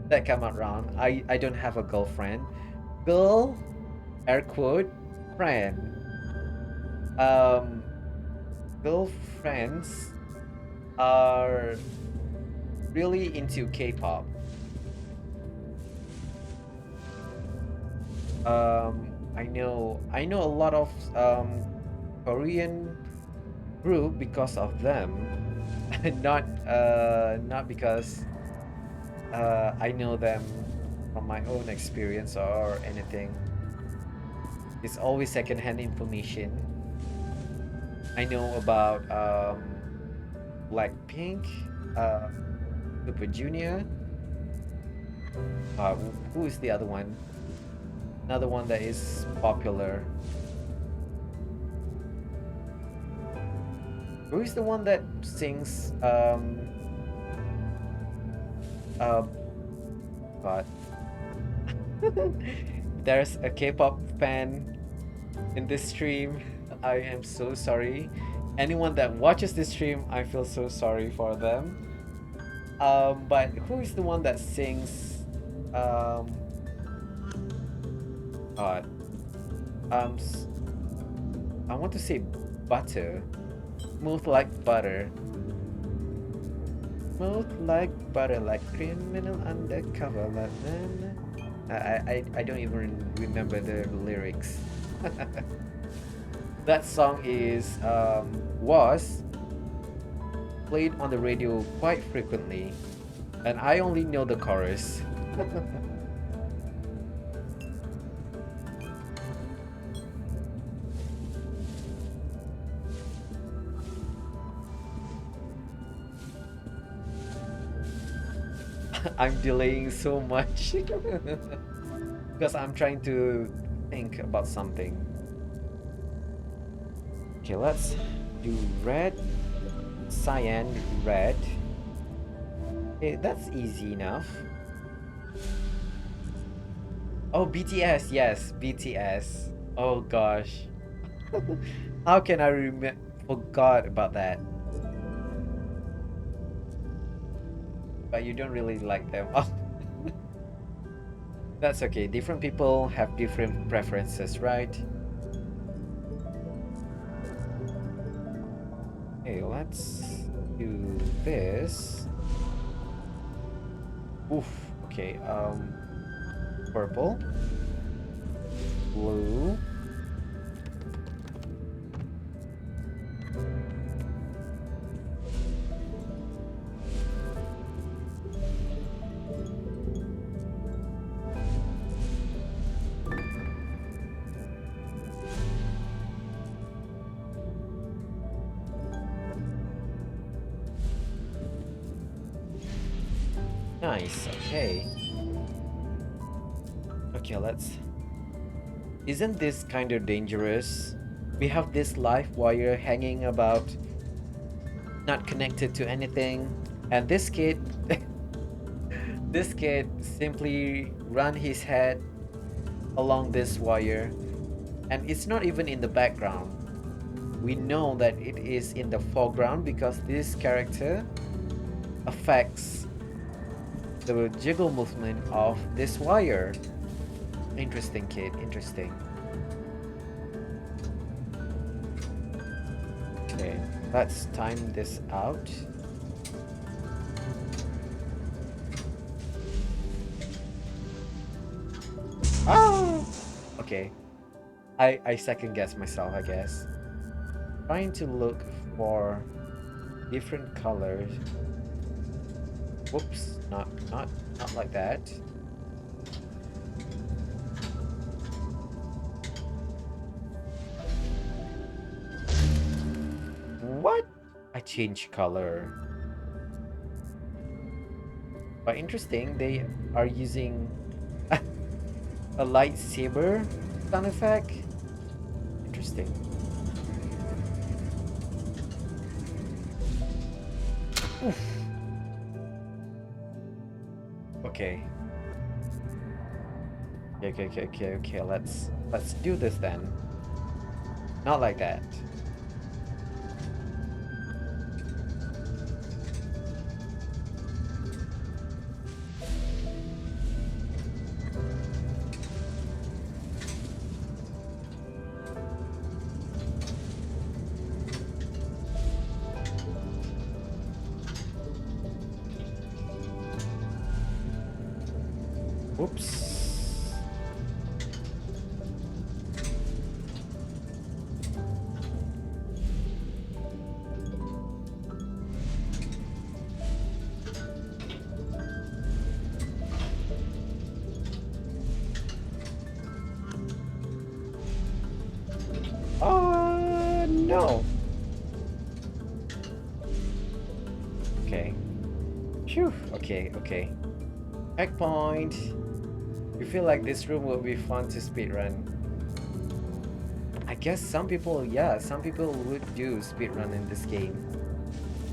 that come out wrong. I don't have a girlfriend. Girl, air quote, friend. Um, girlfriends are really into K-pop. I know a lot of Korean group because of them, not because I know them from my own experience or anything. It's always secondhand information. I know about Blackpink, uh, Super Junior. Who is the other one? Another one that is popular. Who is the one that sings uh God. There's a K-pop fan in this stream. I am so sorry. Anyone that watches this stream, I feel so sorry for them. But who is the one that sings um God. Um s- I want to say butter. Smooth like butter. Smooth like butter, like criminal undercover. Like, na, na. I don't even remember the lyrics. That song is was played on the radio quite frequently, and I only know the chorus. I'm delaying so much because I'm trying to think about something. Okay, let's do red, cyan, red. Okay, that's easy enough. Oh, BTS, yes, BTS. Oh gosh. How can I forgot about that? But you don't really like them. Oh, that's okay. Different people have different preferences, right? Okay, let's do this. Oof. Okay, purple, blue. Nice. Okay. Okay, let's. Isn't this kind of dangerous? We have this live wire hanging about, not connected to anything, and this kid, this kid simply run his head along this wire, and it's not even in the background. We know that it is in the foreground because this character affects the jiggle movement of this wire. Interesting, kid. Interesting. Okay, let's time this out. Ah! Okay. I second guess myself, I guess. Trying to look for different colors. Whoops, not like that. What? I changed color. But interesting, they are using a lightsaber sound effect. Interesting. Oof. Okay. Okay. Let's do this then. Not like that. Oops. No. Okay. Phew. Okay, okay. Checkpoint. You feel like this room will be fun to speedrun. I guess some people, yeah, some people would do speedrun in this game.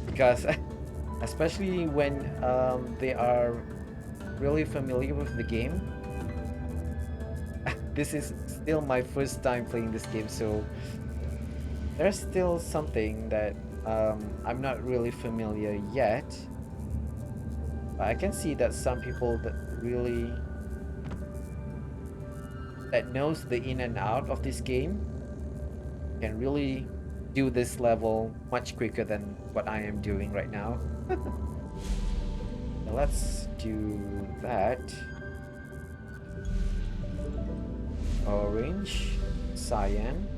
Because, especially when they are really familiar with the game. This is still my first time playing this game, so there's still something that I'm not really familiar yet. But I can see that some people that really that knows the in and out of this game can really do this level much quicker than what I am doing right now. Let's do that. Orange, cyan.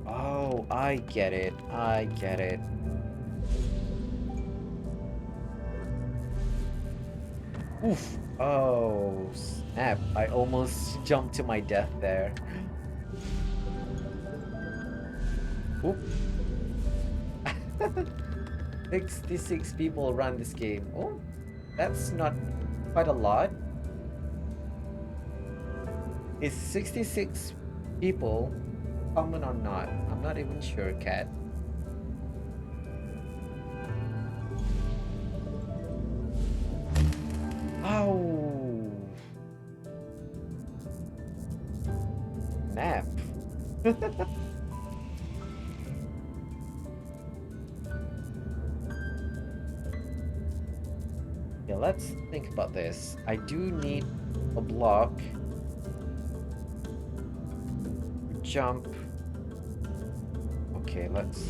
Oh, I get it. I get it. Oof. Oh, snap. I almost jumped to my death there. Oop. 66 people run this game. Oh, that's not quite a lot. Is 66 people common or not? I'm not even sure, Cat. Oh, nap. Yeah, let's think about this. I do need a block to jump. Okay, let's.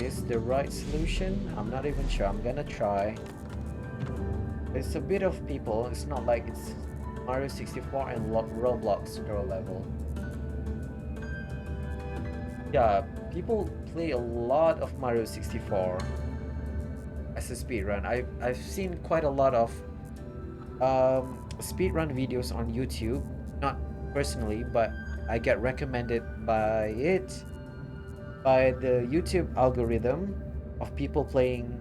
Is the right solution? I'm not even sure. I'm gonna try. It's a bit of people. It's not like it's Mario 64 and Roblox draw level. Yeah, people play a lot of Mario 64 as a speedrun. I've seen quite a lot of speedrun videos on YouTube. Not personally, but I get recommended by the YouTube algorithm of people playing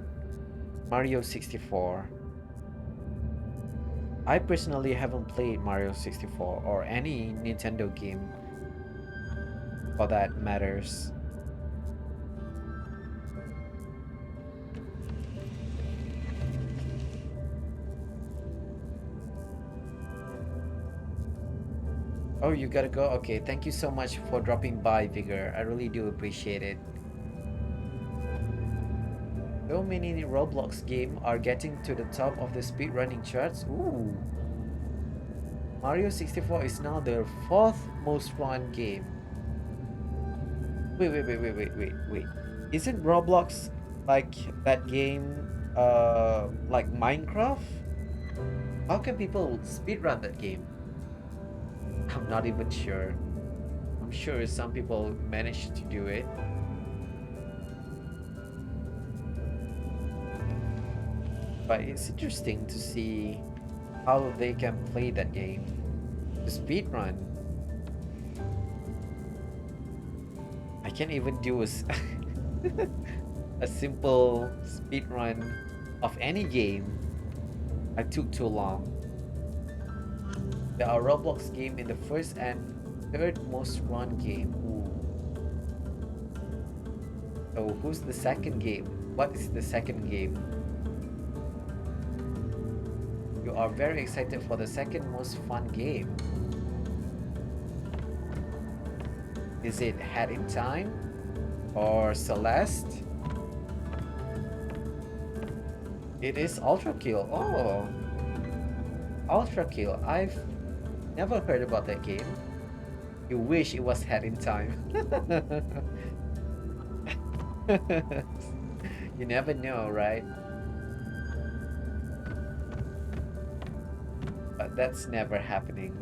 Mario 64. I personally haven't played Mario 64 or any Nintendo game for that matters. Oh, you gotta go? Okay, thank you so much for dropping by, Vigor. I really do appreciate it. So many Roblox games are getting to the top of the speedrunning charts. Ooh. Mario 64 is now the 4th most run game. Wait. Isn't Roblox like that game like Minecraft? How can people speedrun that game? I'm not even sure. I'm sure some people managed to do it. But it's interesting to see how they can play that game. The speedrun. I can't even do a simple speedrun of any game. I took too long. There are Roblox game in the first and third most run game. Ooh. So who's the second game? What is the second game? You are very excited for the second most fun game. Is it Hat in Time or Celeste? It is Ultra Kill. Oh, Ultra Kill. I've never heard about that game. You wish it was Hat in Time. You never know, right? But that's never happening.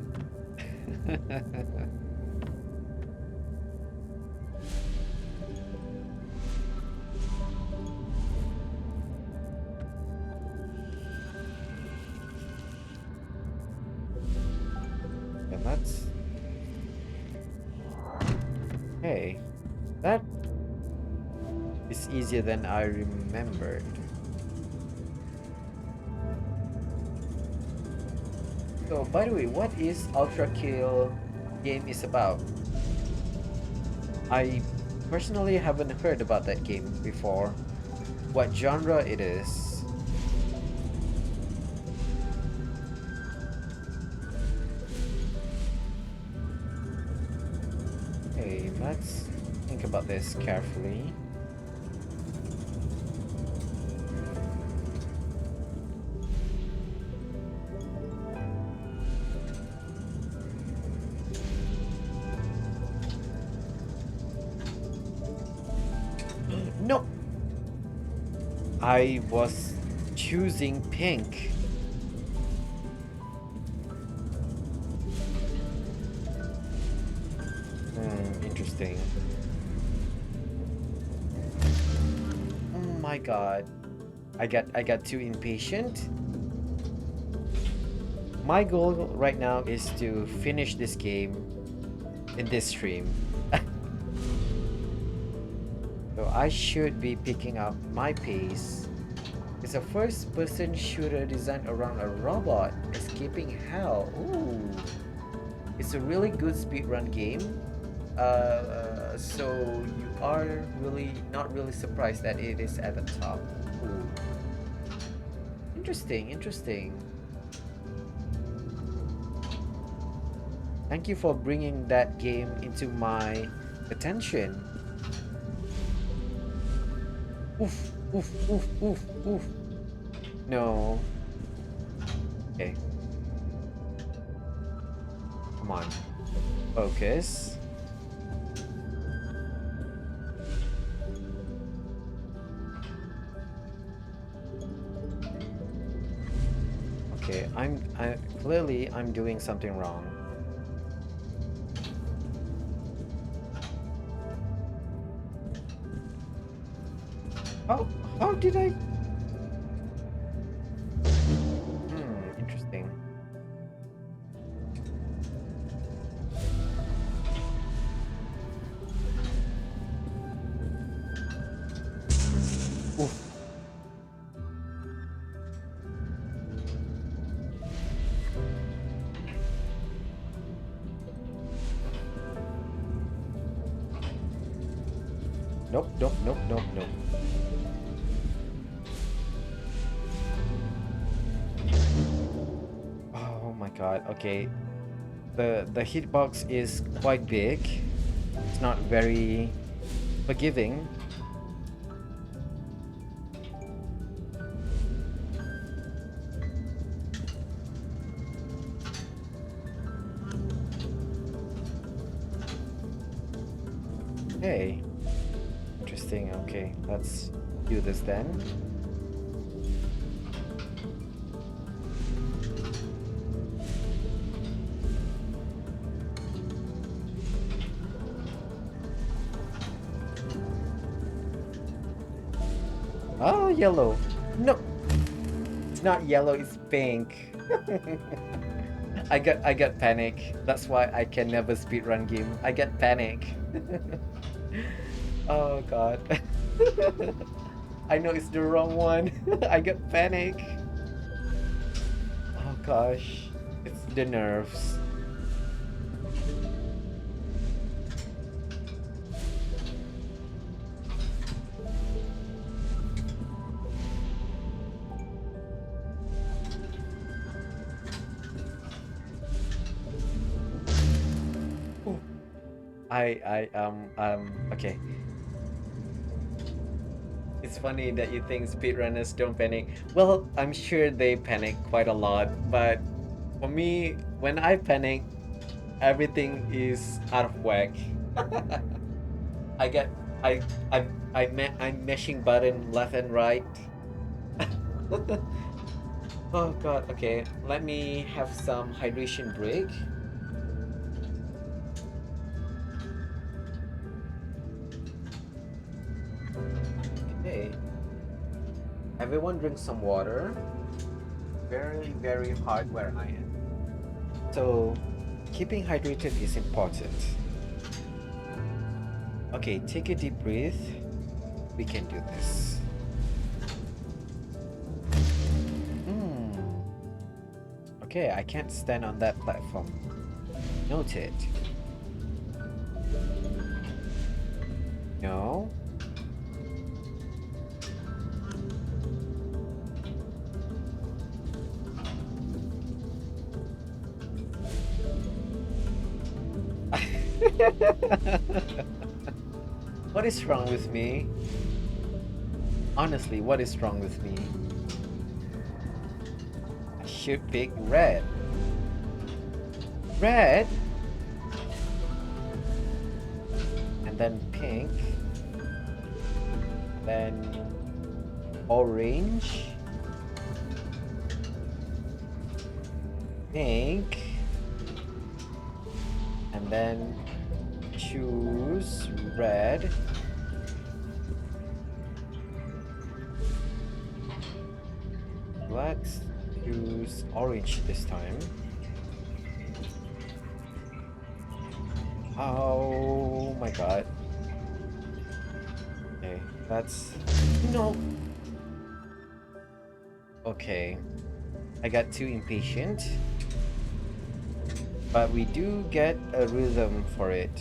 And that's hey, that is easier than I remembered. So, by the way, what is Ultra Kill game is about? I personally haven't heard about that game before. What genre it is? Hey, let's think about this carefully. No, I was choosing pink. Interesting. Oh my god. I got too impatient. My goal right now is to finish this game in this stream. So I should be picking up my pace. It's a first-person shooter designed around a robot escaping hell. Ooh. It's a really good speedrun game. So you are really not really surprised that it is at the top. Ooh. Interesting, interesting. Thank you for bringing that game into my attention. Oof, oof, oof, oof, oof. No. Okay. Come on. Focus. Okay, I clearly I'm doing something wrong. How how did I? Interesting. Oof. Nope, nope, nope, nope, nope. Oh my god. Okay. The hitbox is quite big. It's not very forgiving. Hey. Interesting. Okay, let's do this then. Oh, yellow. No, it's not yellow, it's pink. I got panic. That's why I can never speedrun game. I get panic. Oh god. I know it's the wrong one. I get panic. Oh gosh. It's the nerves. Ooh. Okay. it's funny that you think speedrunners don't panic. Well, I'm sure they panic quite a lot, but for me, when I panic, everything is out of whack. I get I I'm mashing button left and right. Oh god, okay. Let me have some hydration break. Okay. Everyone drink some water. Very, very hard where I am. So keeping hydrated is important. Okay, take a deep breath. We can do this. Hmm. Okay, I can't stand on that platform. Noted. No. What is wrong with me? Honestly, what is wrong with me? I should pick red. Red? And then pink. Then orange. Pink. And then choose red. Let's choose orange this time. Oh my god. Okay, that's... No! Okay. I got too impatient. But we do get a rhythm for it.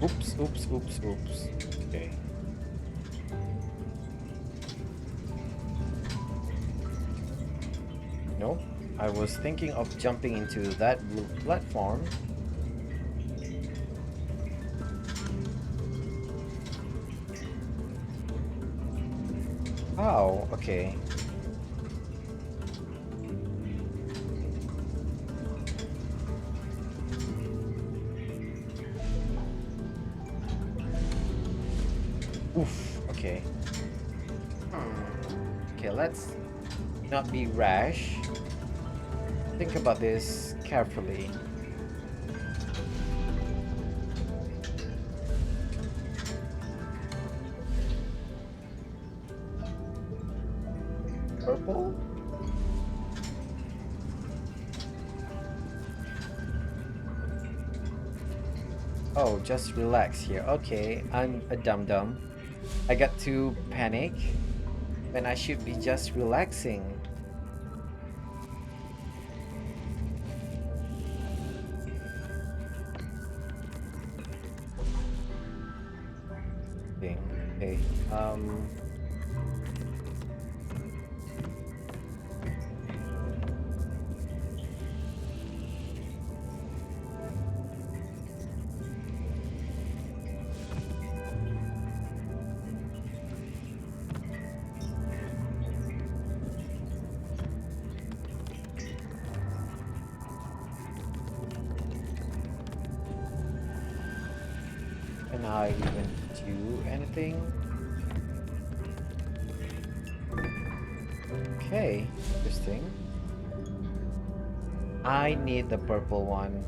Oops, oops, oops, oops. Okay. No, I was thinking of jumping into that blue platform. Oh, okay. Oof, okay. Okay, let's not be rash. Think about this carefully. Purple? Oh, just relax here. Okay, I'm a dum-dum. I got to panic when I should be just relaxing. Okay, okay. Can I even do anything? Okay, interesting. I need the purple one.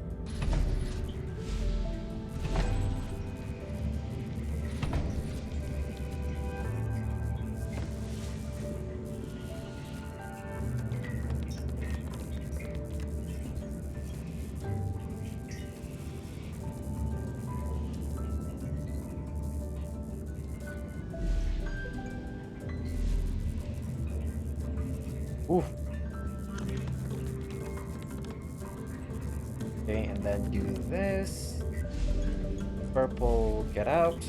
Oof. Okay, and then do this. Purple, get out.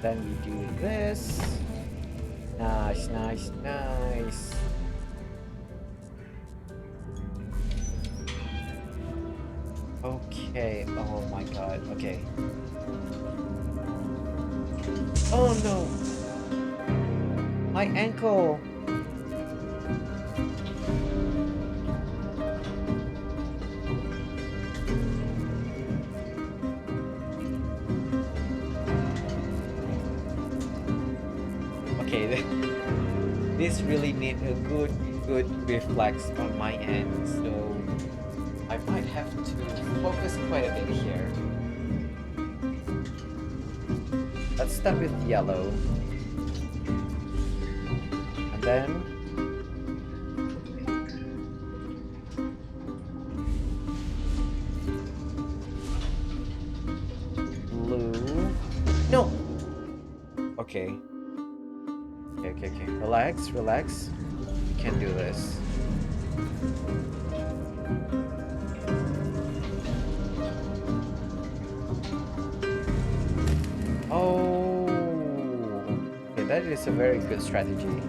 Then we do this. Nice, nice, nice. Okay, oh my god, okay. Oh no! My ankle! Okay, this really need a good reflex on my end, so I might have to focus quite a bit here. Let's start with yellow. And then blue. No! Okay. Okay. Relax, relax. You can do this. Oh, okay, that is a very good strategy.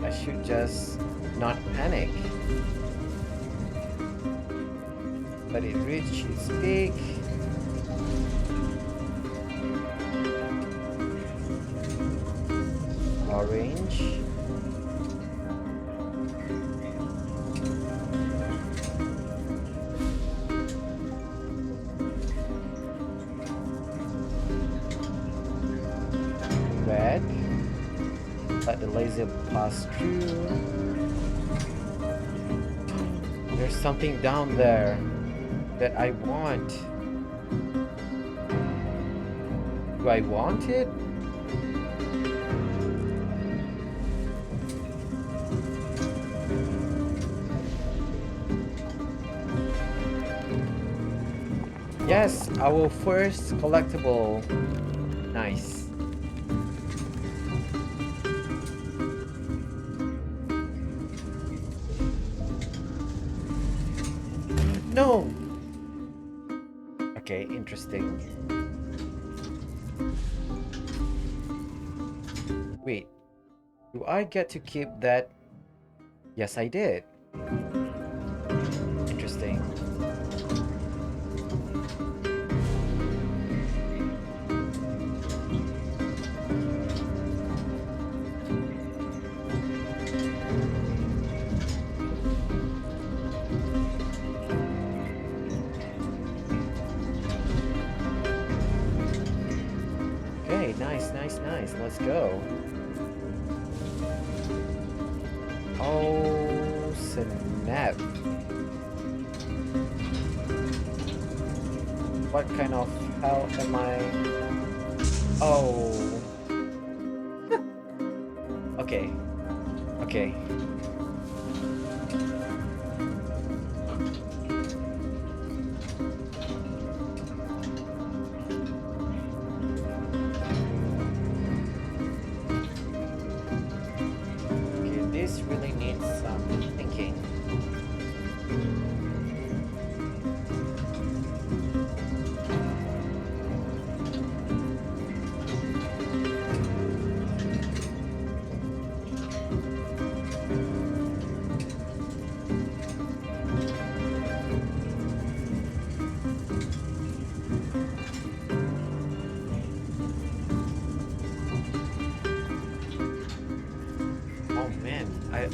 I should just not panic. But it reached its peak. Orange. Red. Let the laser pass through. There's something down there that I want. Do I want it? Yes, our first collectible. Nice. No! Okay, interesting. Wait, do I get to keep that? Yes, I did. Interesting. Okay, nice. Let's go. Oh, snap. What kind of hell am I? Oh. Okay. This really needs some thinking.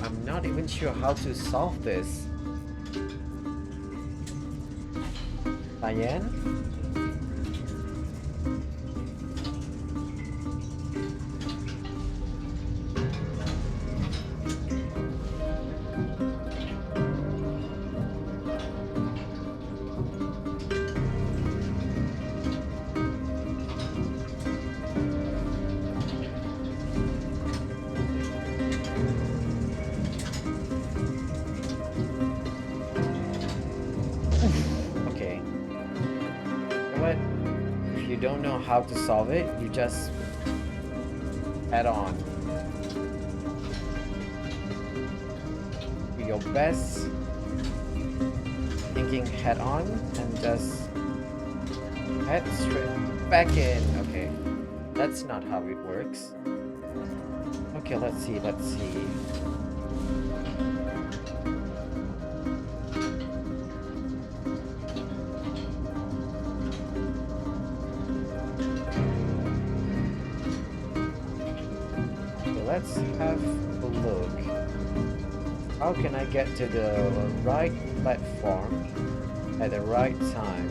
I'm not even sure how to solve this. Diane? how to solve it, you just head on. Do your best, thinking head on, and just head straight back in. Okay, that's not how it works. Okay, let's see. Okay, let's have a look. How can I get to the right platform at the right time?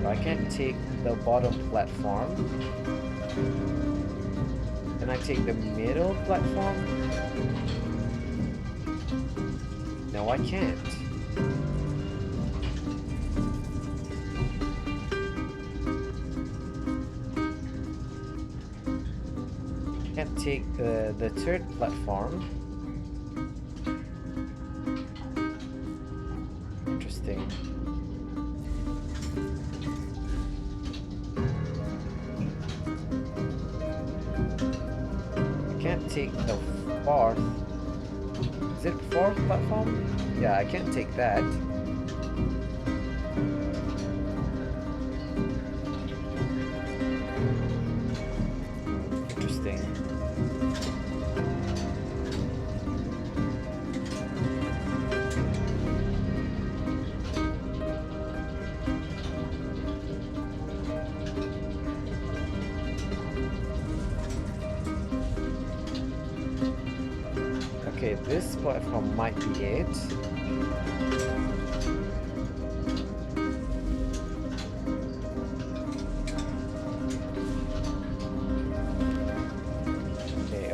I can't take the bottom platform. Can I take the middle platform? No, I can't. Can't take the third platform. Interesting. I can't take the fourth. Is it fourth platform? Yeah, I can't take that. Interesting. Okay, this platform might be it.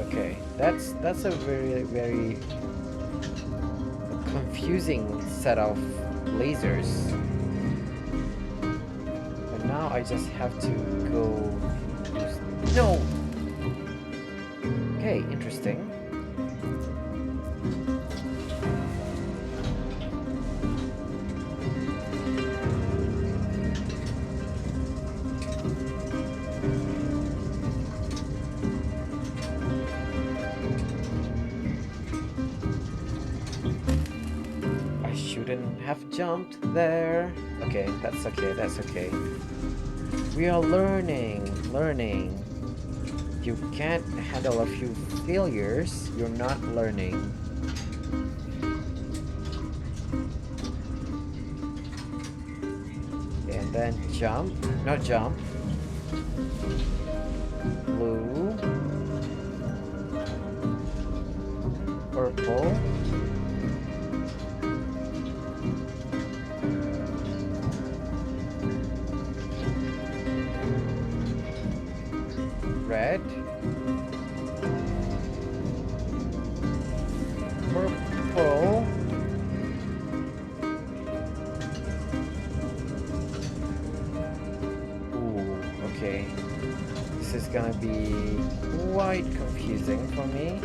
Okay. That's a very confusing set of lasers. But now I just have to go use... No! Okay, interesting. I shouldn't have jumped there. Okay, that's okay. We are learning. If you can't handle a few failures, you're not learning. Okay, and then jump. No, jump. Blue. Purple. Red. Purple. Ooh, okay. This is gonna be quite confusing for me.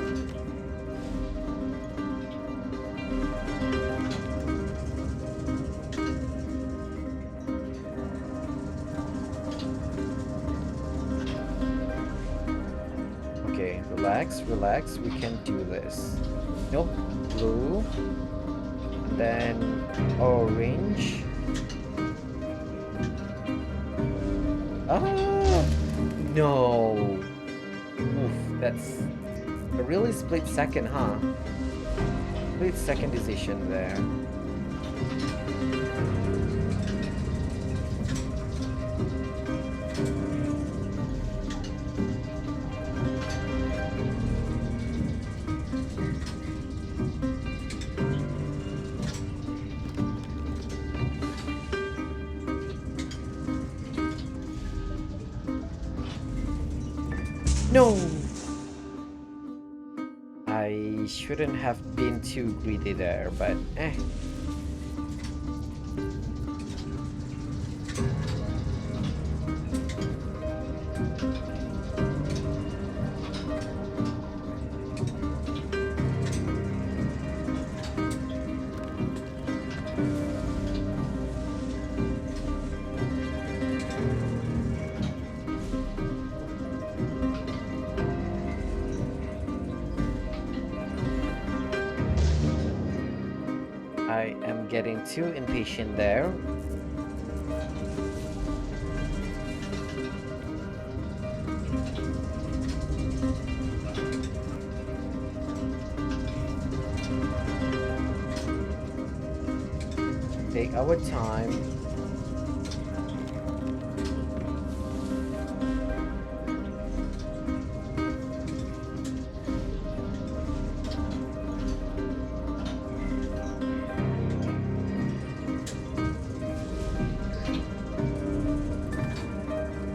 Okay, relax, we can do this. Nope, blue, then orange. Ah, no. Oof, that's a really split second, huh? Split second decision there. No! I shouldn't have been too greedy there, but eh. I'm getting too impatient there. Take our time.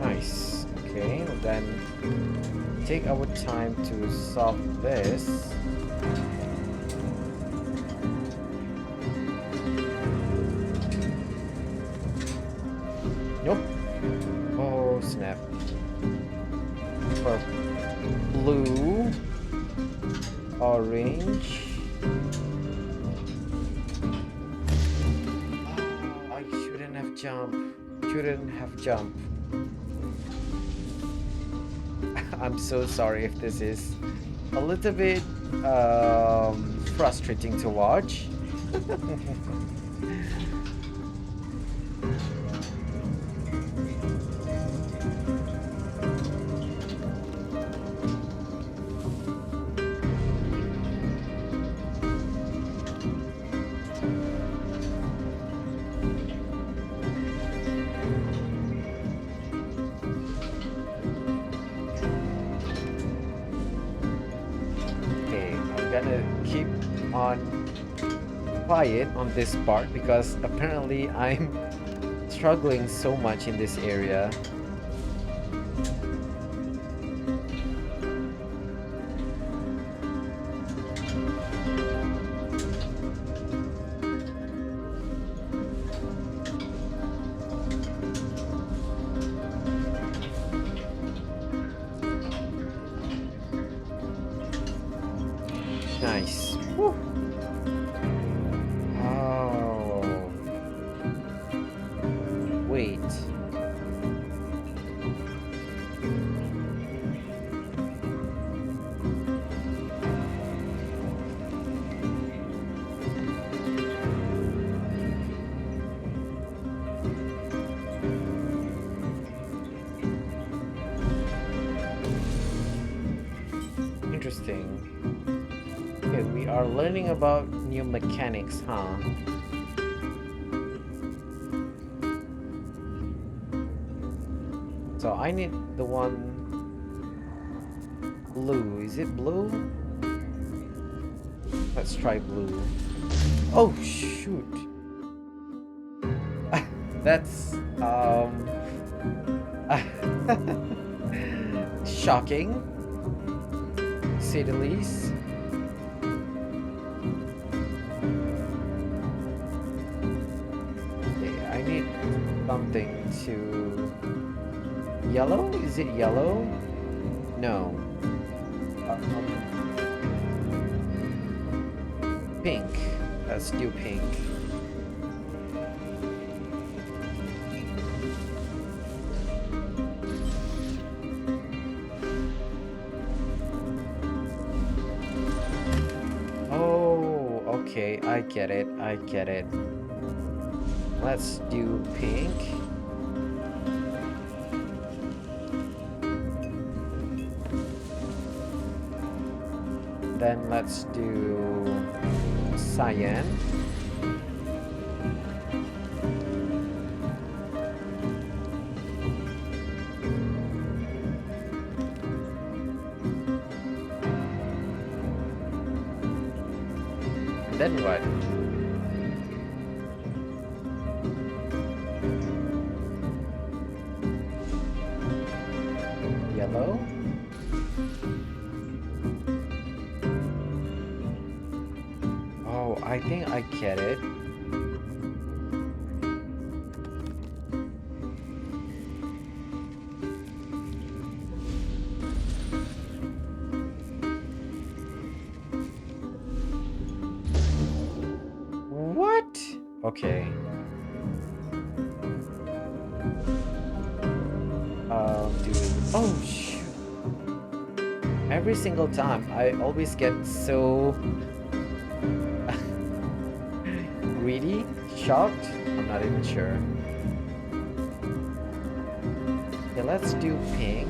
Nice. Okay, then take our time to solve this. Nope. Oh, snap. For blue, orange. Oh, I shouldn't have jumped. Shouldn't have jumped. I'm so sorry if this is a little bit frustrating to watch. Okay, I'm gonna keep on quiet on this part because apparently I'm struggling so much in this area. Nice. Whew. Oh. Wait. Interesting. Okay, we are learning about new mechanics, huh? So I need the one blue. Is it blue? Let's try blue. Oh shoot. That's shocking, to say the least. Okay, I need something to yellow? Is it yellow? No. Pink. Let's do pink. Oh, okay. I get it. I get it. Let's do pink. Then let's do cyan. Then what? Yellow? Oh, I think I get it. What? Okay. Dude. Oh, shoot. Every single time, I always get so greedy Maybe? Shocked? I'm not even sure. Okay, let's do pink.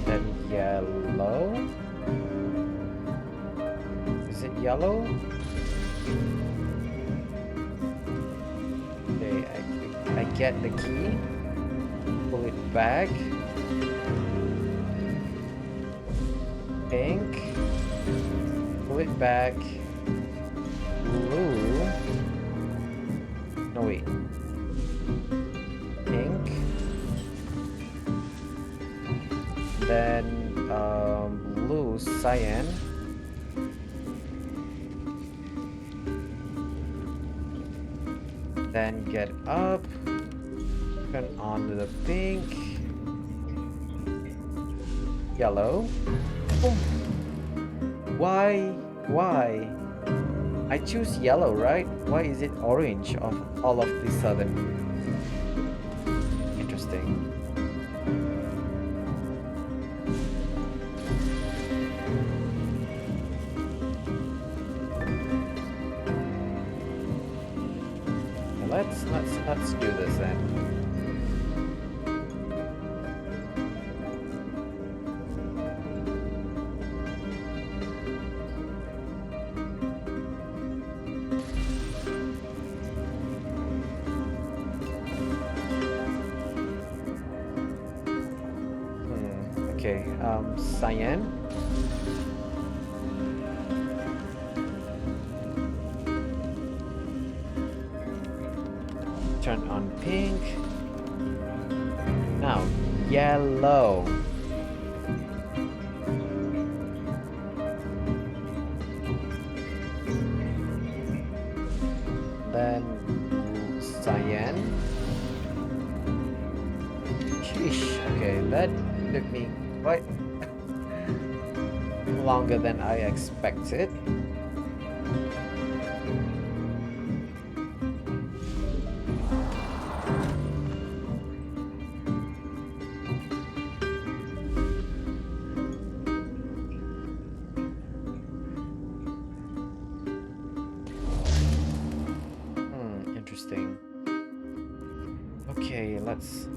Then yellow. Is it yellow? Okay, I get the key. Pull it back. Pink. Pull it back. Blue. No, wait. Pink. Then, blue, cyan. Then get up. Turn on the pink. Yellow. Oh. Why? Why? I choose yellow, right? Why is it orange of all of the sudden? Interesting. Let's do this then. Okay, cyan. Turn on pink. Now, yellow. Then cyan. Sheesh. Okay, that took me quite longer than I expected. Interesting. Okay, let's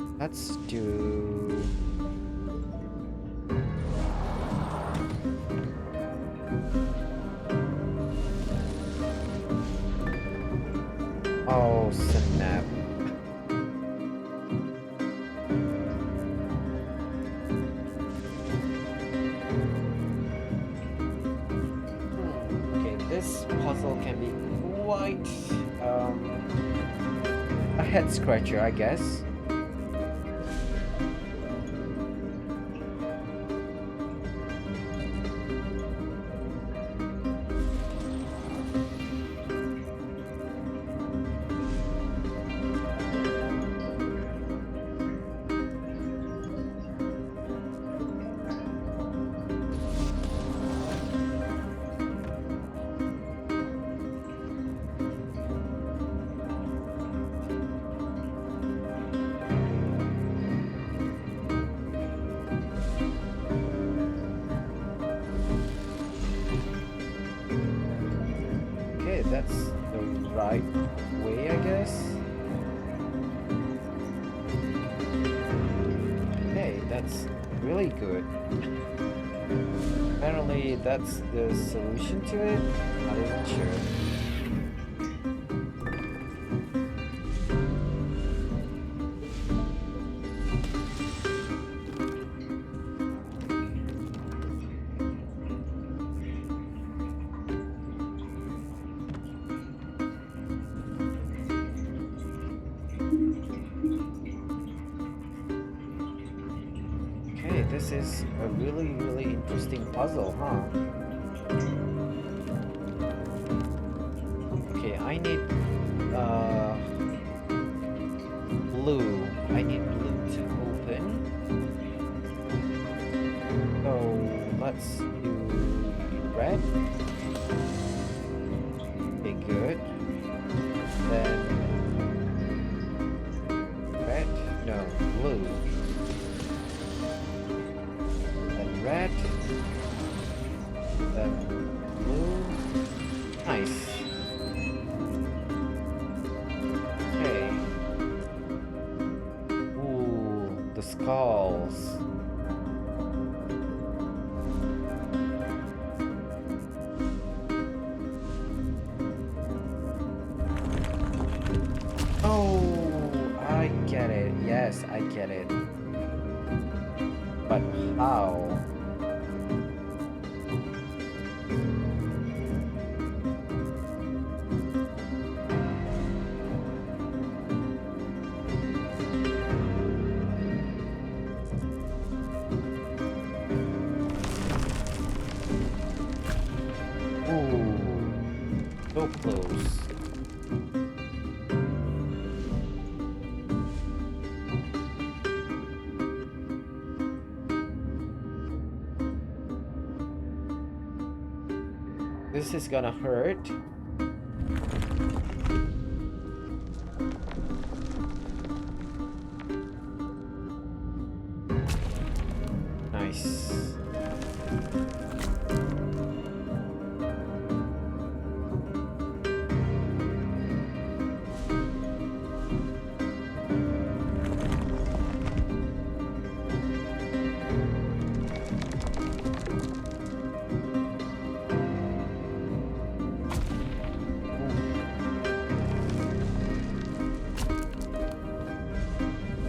do oh snap. Okay, this puzzle can be quite a head scratcher, I guess. That's the right way, I guess. Okay, that's really good. Apparently that's the solution to it. Not even sure. this is a really, really interesting puzzle, huh? Okay, I need uh blue. I need blue to open. So let's do red. Okay, good. Then red. No, blue. Then red. Then blue. Nice. Okay. Ooh, the skulls. Oh, I get it. Yes, I get it. But how? Ooh, so close. This is gonna hurt. Nice.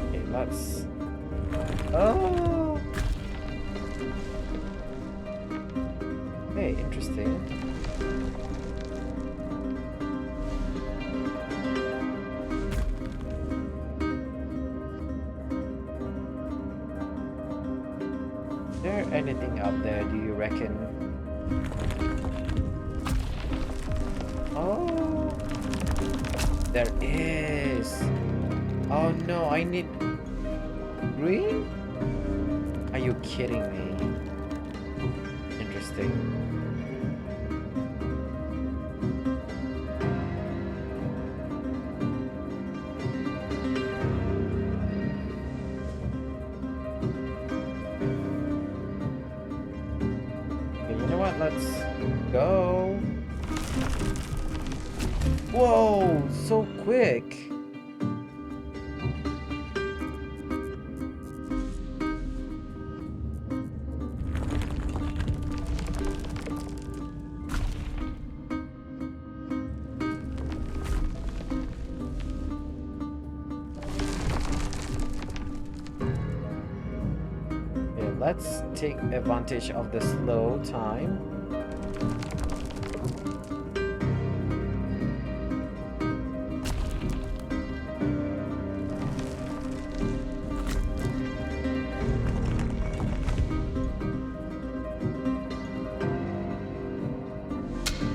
Okay, let's. Oh. Okay, interesting. Is there anything up there, do you reckon? Oh, there is. Oh no, I need green? Are you kidding me? Interesting. Okay, you know what? Let's go. Whoa, so quick. Okay, let's take advantage of the slow time.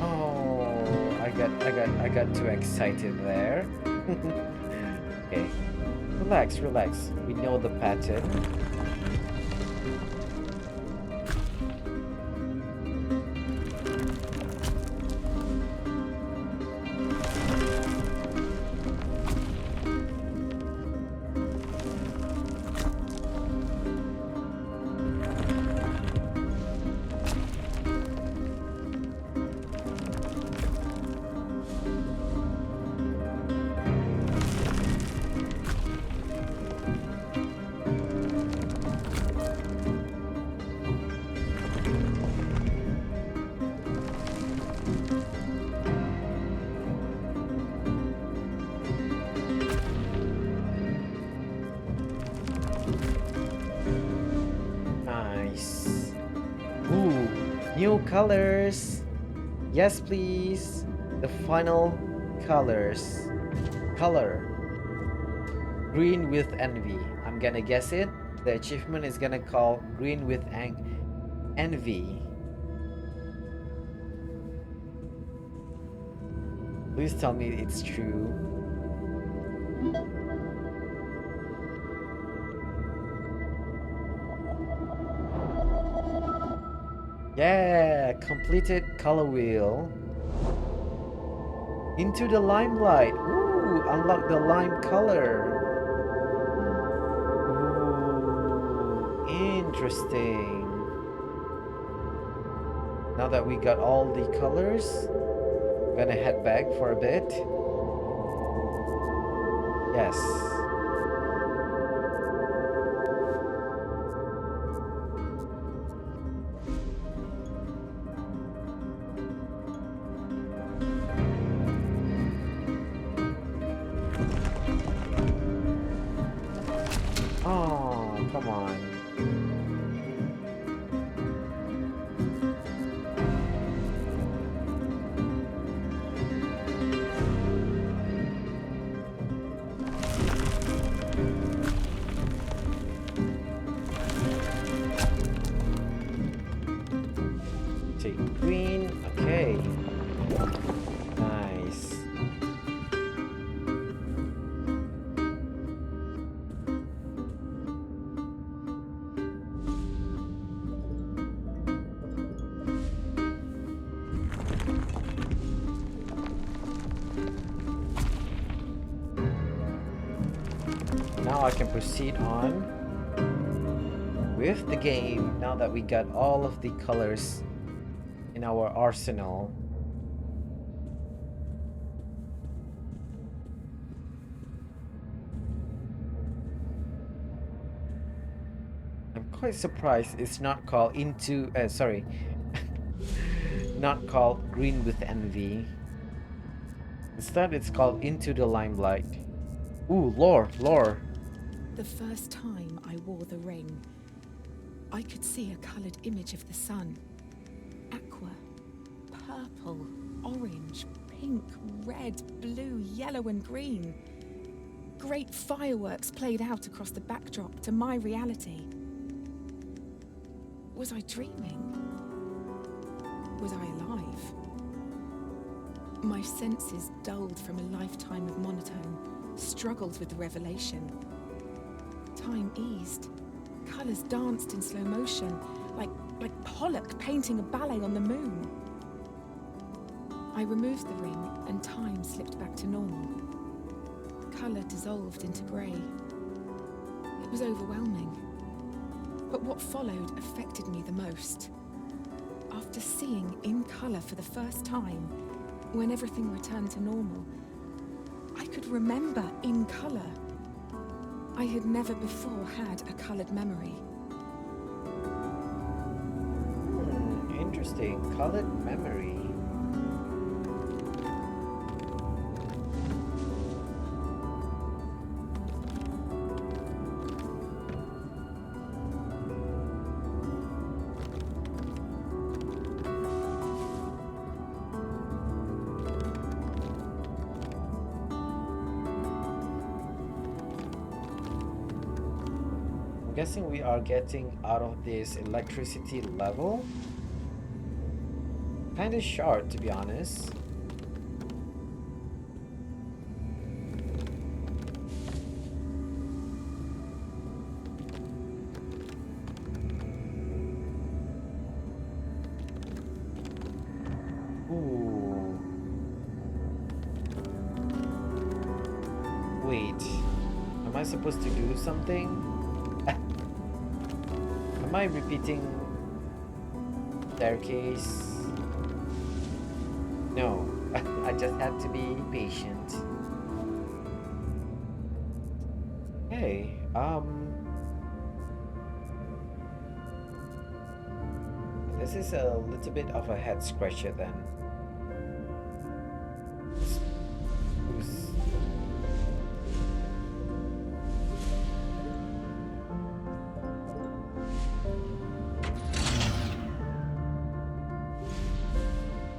Oh, I got too excited there. Okay, relax, relax. We know the pattern. Nice. Ooh, new colors. Yes, please. The final colors. Color. Green with envy. I'm gonna guess it. The achievement is gonna call Green with Envy. Please tell me it's true. Yeah, completed color wheel. Into the limelight. Ooh, unlock the lime color. Ooh, interesting. Now that we got all the colors, gonna head back for a bit. Yes. Oh, come on. Take green. Okay. Nice. Now I can proceed on with the game now that we got all of the colors in our arsenal. I'm quite surprised it's not called sorry, not called Green with Envy. Instead, it's called Into the Limelight. Ooh, lore.
The first time I wore the ring, I could see a coloured image of the sun. Aqua, purple, orange, pink, red, blue, yellow and green. Great fireworks played out across the backdrop to my reality. Was I dreaming? Was I alive? My senses dulled from a lifetime of monotone, struggled with the revelation. Time eased. Colours danced in slow motion, like Pollock painting a ballet on the moon. I removed the ring and time slipped back to normal. Colour dissolved into grey. It was overwhelming. But what followed affected me the most. After seeing in colour for the first time, when everything returned to normal, I could remember in colour. I had never before had a coloured memory.
Interesting. Colored memory. I'm guessing we are getting out of this electricity level. Kinda short, to be honest. Ooh. Wait. Am I supposed to do something? Am I repeating staircase? No, I just have to be patient. Hey, this is a little bit of a head scratcher then. Who's-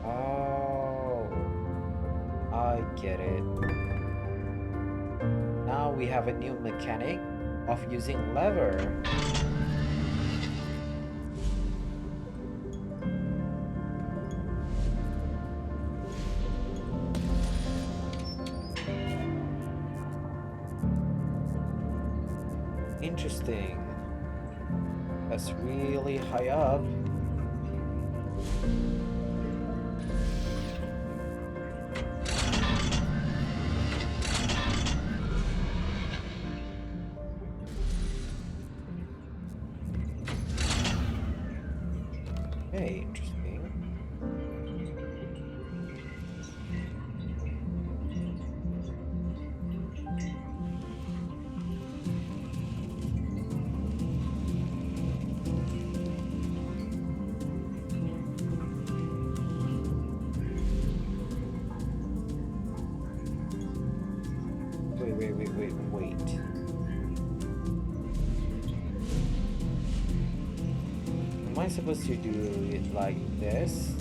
Oh, I get it. Now we have a new mechanic of using lever. Interesting. That's really high up. Okay, interesting. Wait. Am I supposed to do it like this?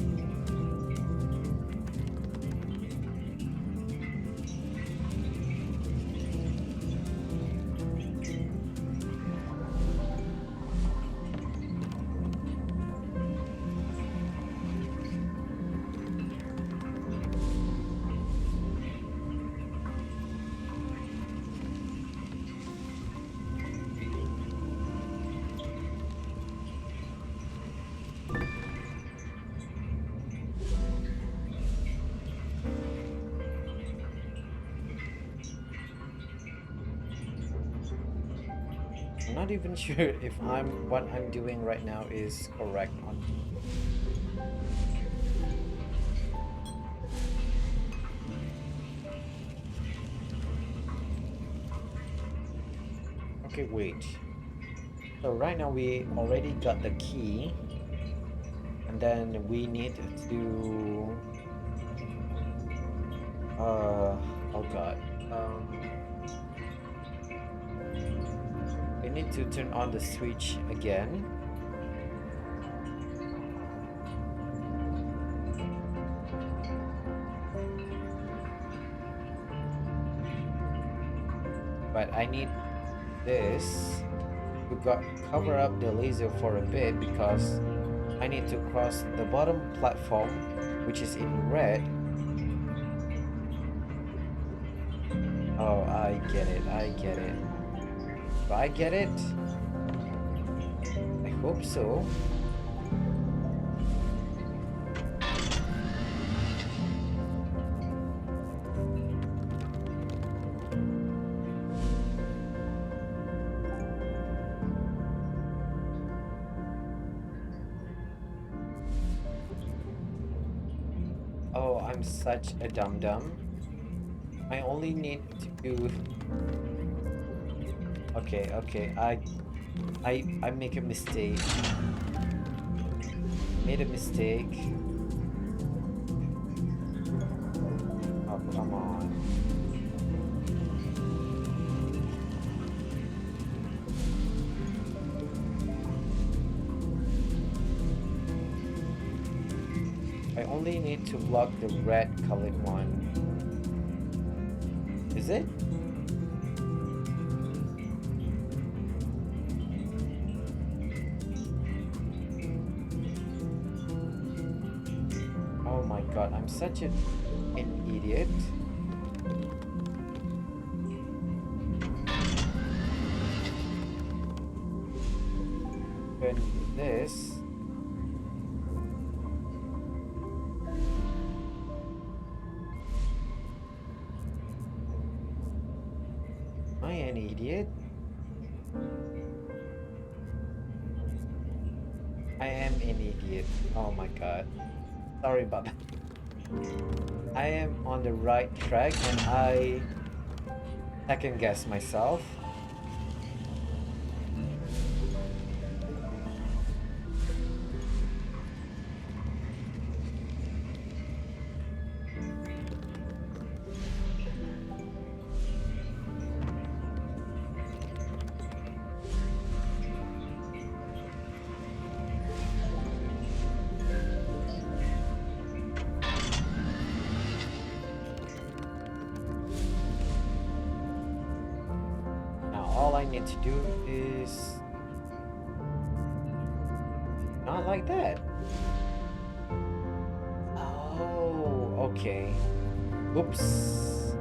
I'm not even sure if what I'm doing right now is correct on. Okay, wait. So right now we already got the key, and then we need to oh god. We need to turn on the switch again. But I need this to cover up the laser for a bit because I need to cross the bottom platform, which is in red. Oh, I get it. Do I get it? I hope so. Oh, I'm such a dum-dum. I only need to... Okay, I make a mistake. Made a mistake. Oh, come on. I only need to block the red colored one. Is it? Oh my god, I'm such an idiot. When this... Am I an idiot? I am an idiot. Oh my god. Sorry about that. I am on the right track and I second guess myself. all I need to do is not like that. Oh, okay. Oops.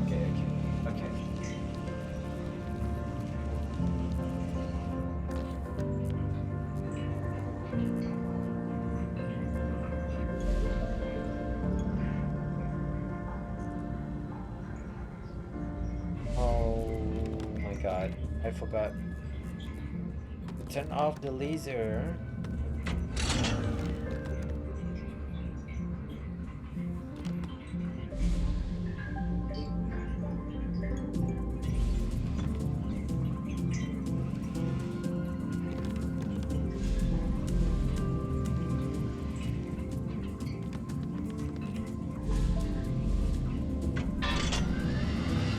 Okay, okay, okay. Oh my god, I forgot to turn off the laser.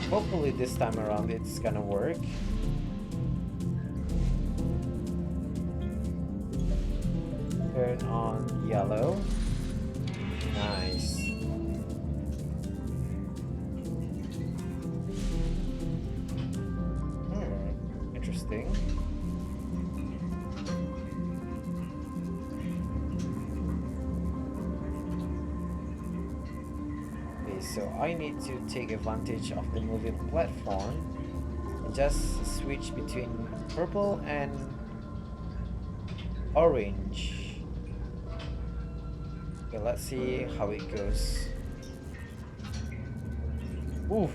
Hopefully this time around it's gonna work. Turn on yellow. Nice. Interesting. Okay, so I need to take advantage of the moving platform and just switch between purple and orange. Okay, let's see how it goes. Ooh.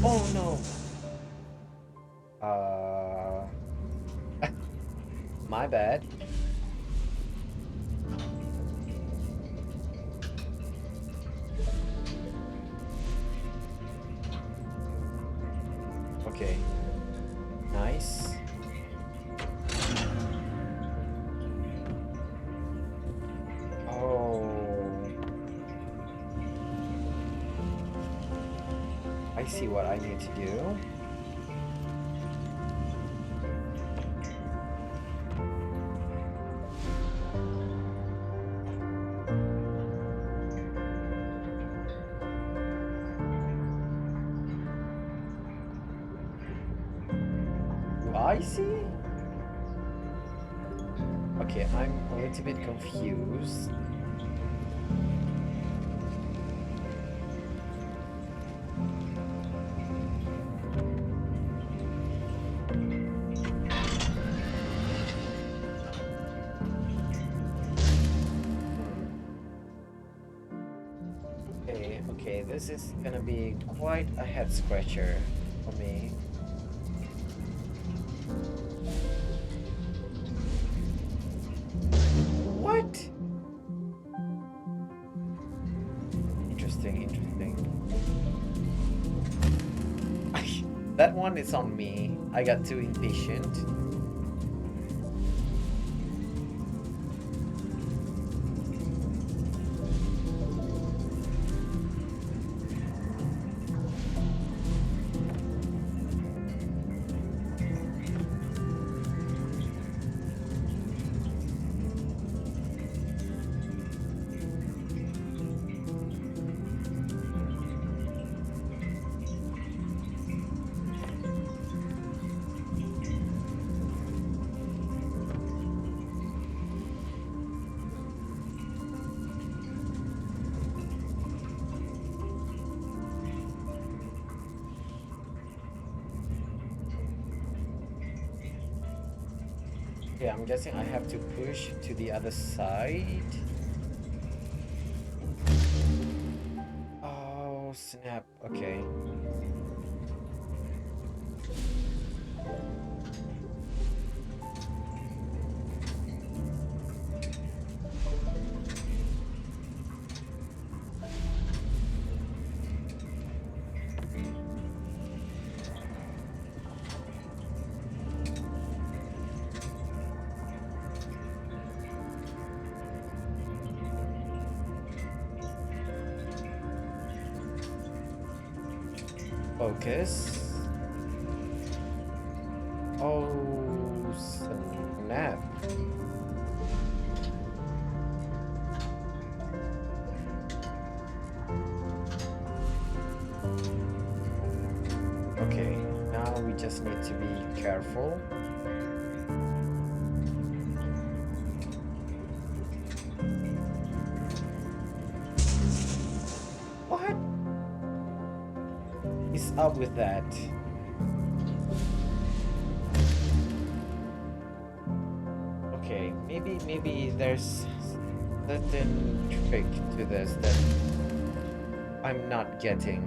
Oh no. My bad. Okay. Nice. Oh. I see what I need to do. I see? Okay, I'm a little bit confused. Okay, this is gonna be quite a head scratcher for me. What? Interesting, interesting. That one is on me. I got too impatient. Okay, I'm guessing I have to push to the other side. Oh, snap. Okay. Focus. Oh, snap. Okay, now we just need to be careful. What is up with that? Okay, maybe there's certain trick to this that I'm not getting.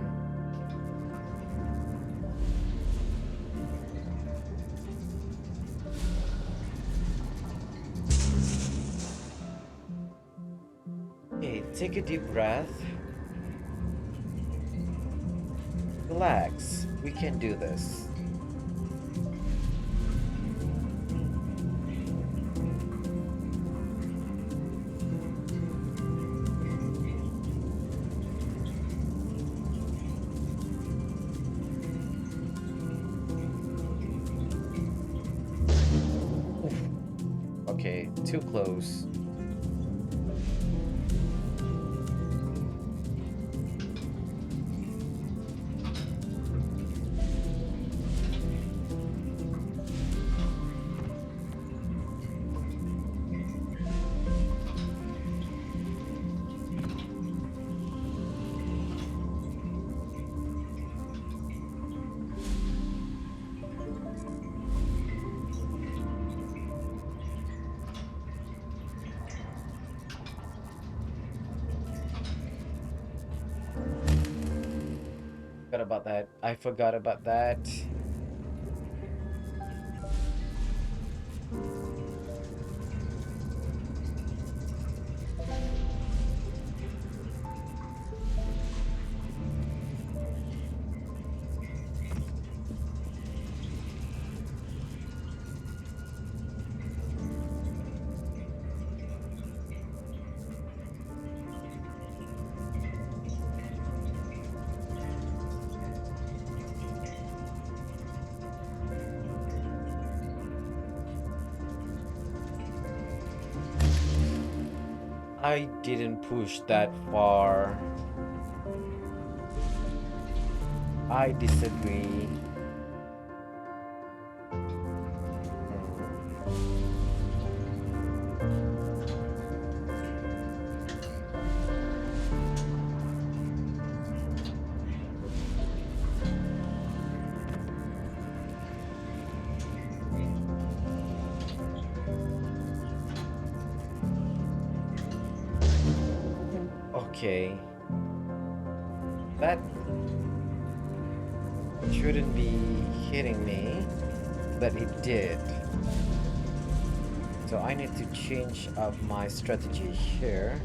Okay, take a deep breath. Relax. We can do this. Oof. Okay, too close. Forgot about that. I forgot about that. I didn't push that far. I disagree. Okay. That shouldn't be hitting me, but it did. So I need to change up my strategy here.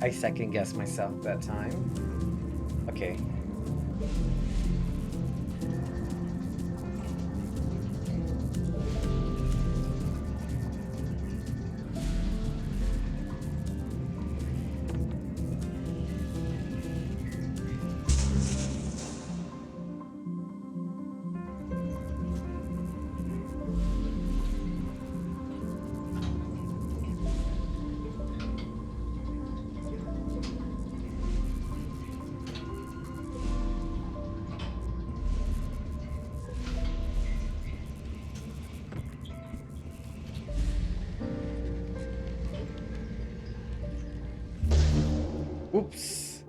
I second guessed myself that time. Okay. Oops.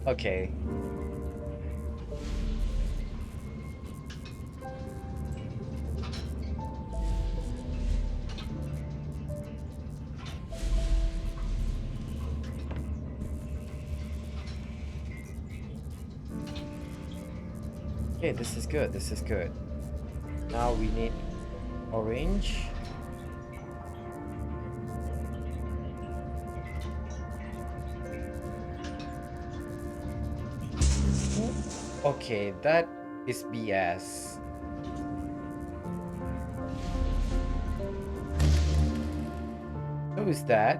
Okay. Okay, this is good. This is good. Now we need orange. Okay, that is BS. Who is that?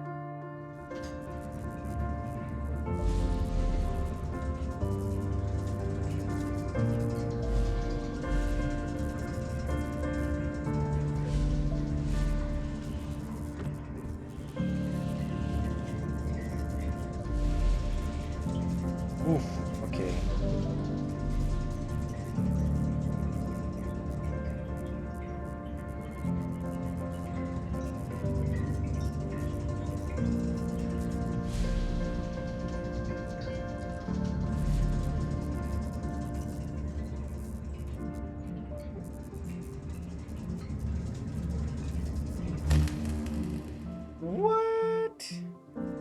Oof. Okay. What?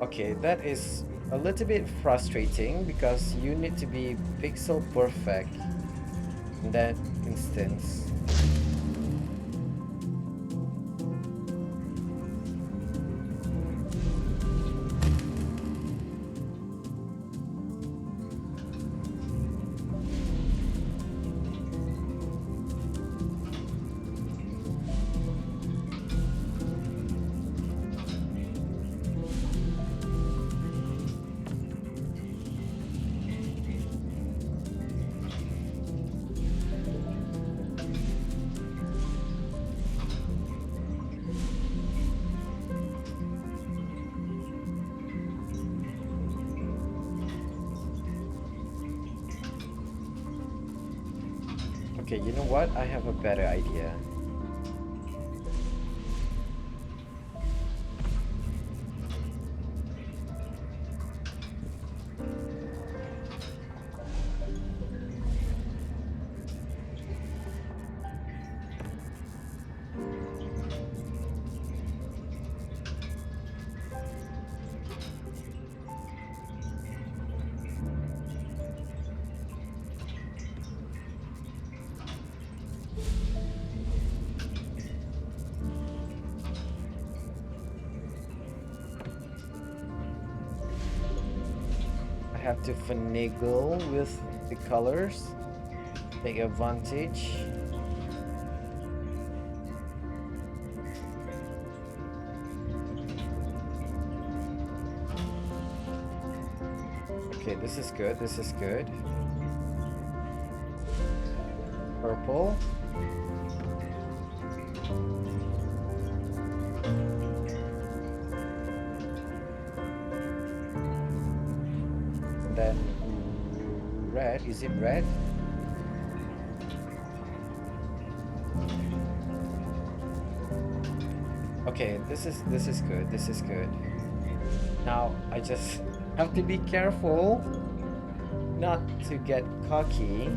Okay, that is a little bit frustrating because you need to be pixel perfect in that instance. Okay, you know what? I have a better idea. I have to finagle with the colors, take advantage. Okay, this is good. This is good. Purple. And then red. Is it red? Okay, this is good. This is good. Now I just have to be careful not to get cocky.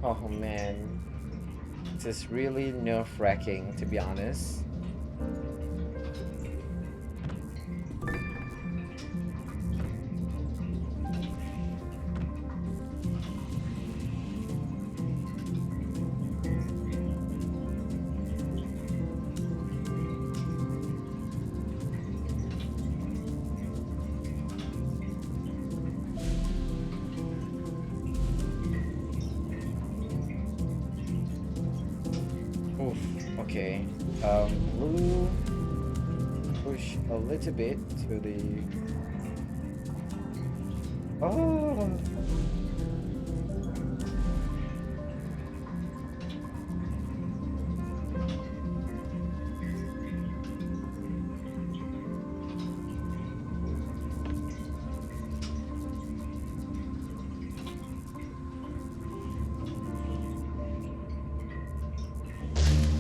Oh man, this is really nerve-wracking to be honest. Oof, okay. Blue, push a little bit to the... Oh!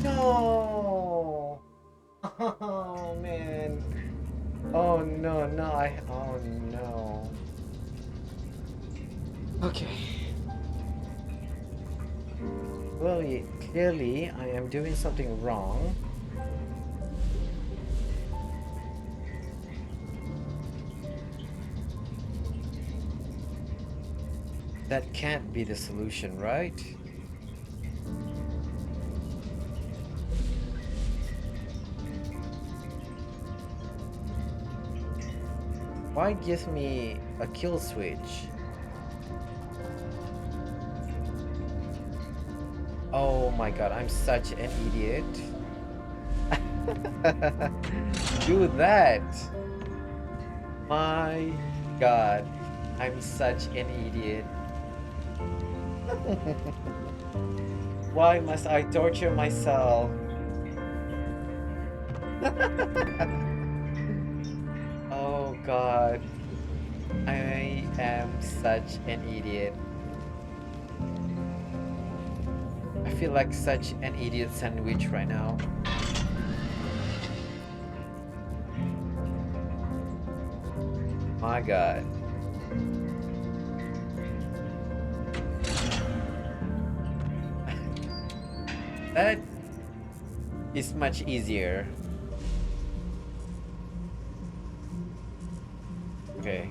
No! Oh man. Oh no, no, oh no. Okay. Clearly, I am doing something wrong. That can't be the solution, right? Why give me a kill switch? Oh my god, I'm such an idiot. Do that! My god, I'm such an idiot. Why must I torture myself? Oh god, I am such an idiot. I feel like such an idiot sandwich right now. My god. That is much easier. Okay.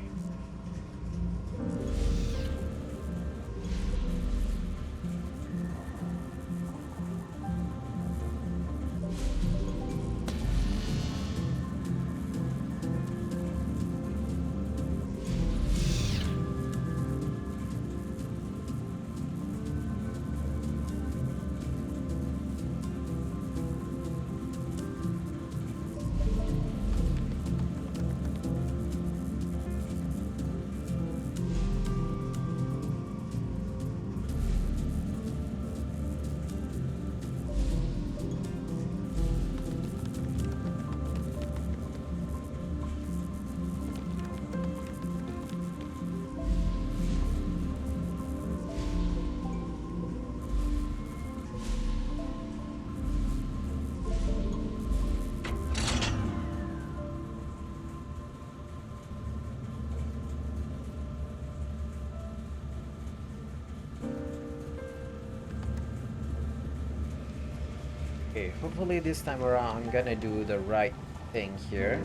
Okay, hopefully this time around I'm gonna do the right thing here.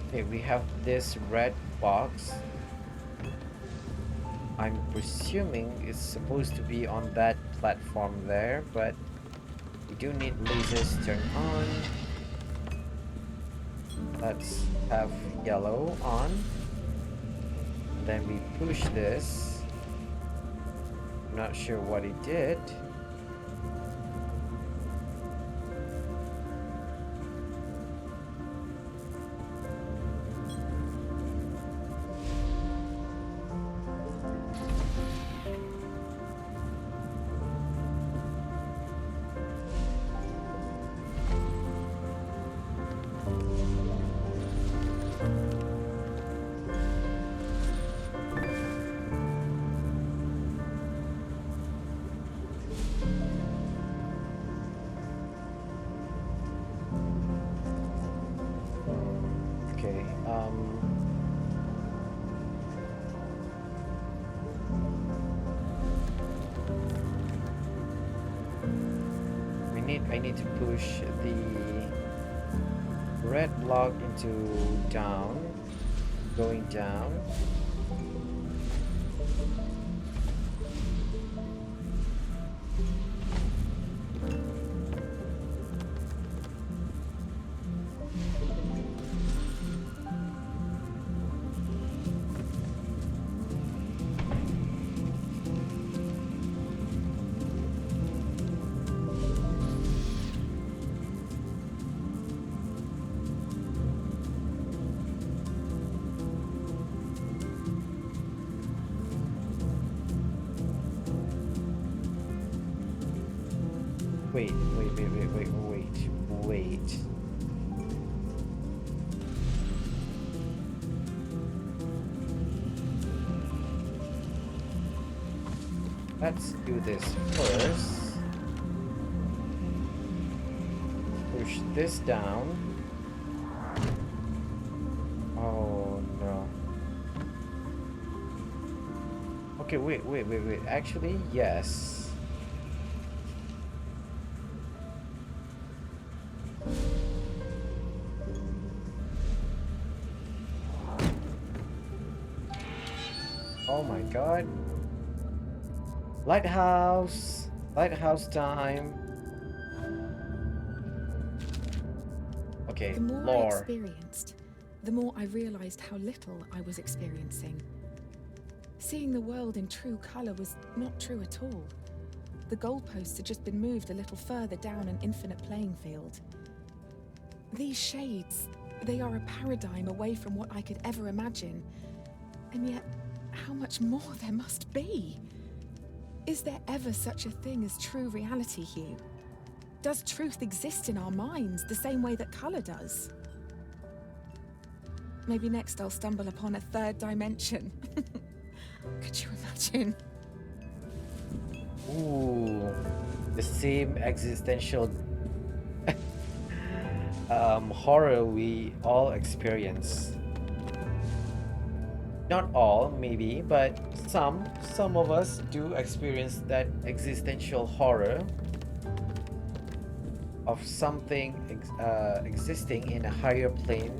Okay, we have this red box. I'm presuming it's supposed to be on that platform there, but we do need lasers turned on. Let's have yellow on. Then we push this. I'm not sure what it did. Okay, I need to push the red block into down, going down. Wait. Let's do this first. Push this down. Oh no. Okay, wait. Actually, yes. Oh my god. Lighthouse. Lighthouse time. Okay,
The more I
lore.
experienced, the more I realised how little I was experiencing. Seeing the world in true colour was not true at all. The goalposts had just been moved a little further down an infinite playing field. These shades, they are a paradigm away from what I could ever imagine. And yet, how much more there must be? Is there ever such a thing as true reality, Hugh? Does truth exist in our minds the same way that colour does? Maybe next I'll stumble upon a third dimension. Could you imagine?
Ooh, the same existential horror we all experience. Not all, maybe, but some of us do experience that existential horror of something existing in a higher plane.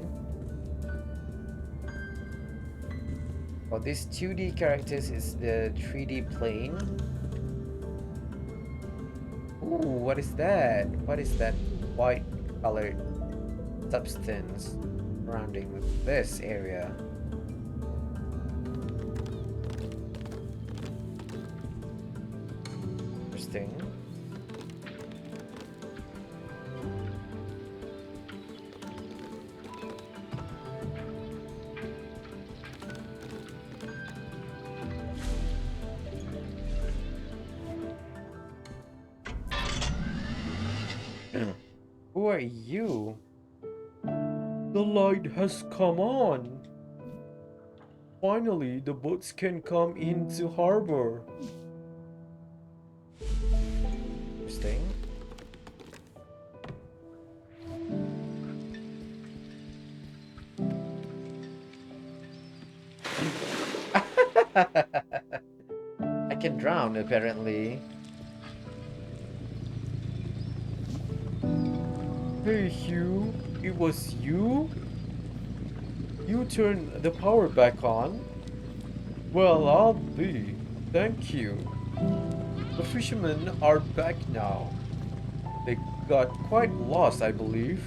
Oh, this 2D characters is the 3D plane. Ooh, what is that? What is that white colored substance surrounding this area? Interesting. Who are you? The light has come on. Finally, the boats can come into harbor. Interesting. I can drown, apparently. Hey, Hugh, it was you? You turned the power back on? Well, I'll be. Thank you. The fishermen are back now. They got quite lost, I believe.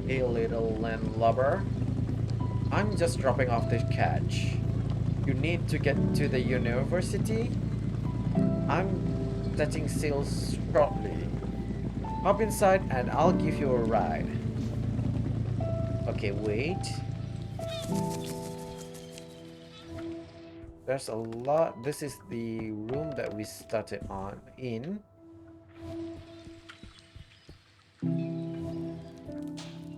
Hey, little landlubber. I'm just dropping off the catch. You need to get to the university? I'm setting sails shortly. Hop inside and I'll give you a ride. Okay, wait. There's a lot. This is the room that we started on in.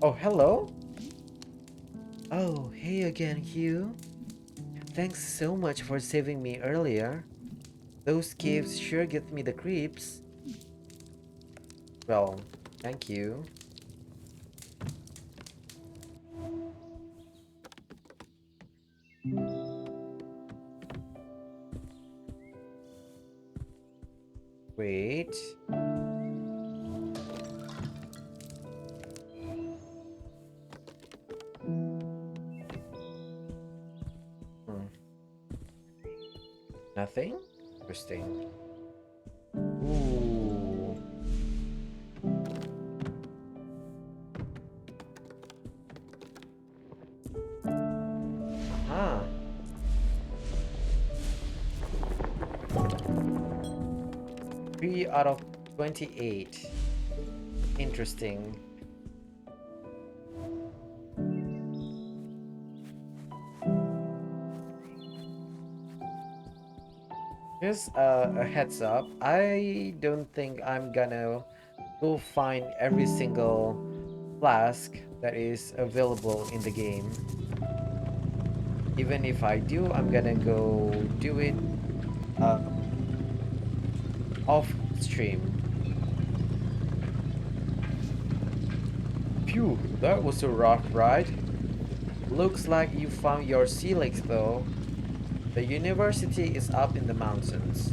Oh, hello? Oh, hey again, Hugh. Thanks so much for saving me earlier. Those caves sure give me the creeps. Well, thank you. Wait. Hmm. Nothing? Interesting. Ooh. Huh. 3 out of 28. Interesting. Here's a heads up. I don't think I'm gonna go find every single flask that is available in the game. Even if I do, I'm gonna go do it uh, off stream. Phew, that was a rough ride. Looks like you found your sea legs though. The university is up in the mountains.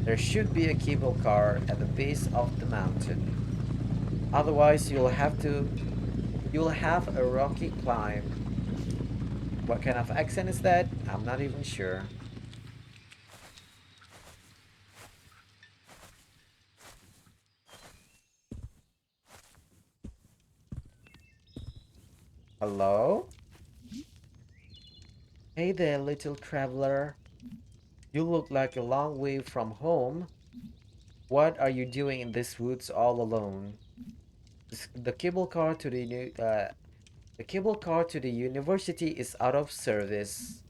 There should be a cable car at the base of the mountain. Otherwise, you'll have a rocky climb. What kind of accent is that? I'm not even sure. Hello? Hey there, little traveler. You look like a long way from home. What are you doing in these woods all alone? The cable car to the cable car to the university is out of service.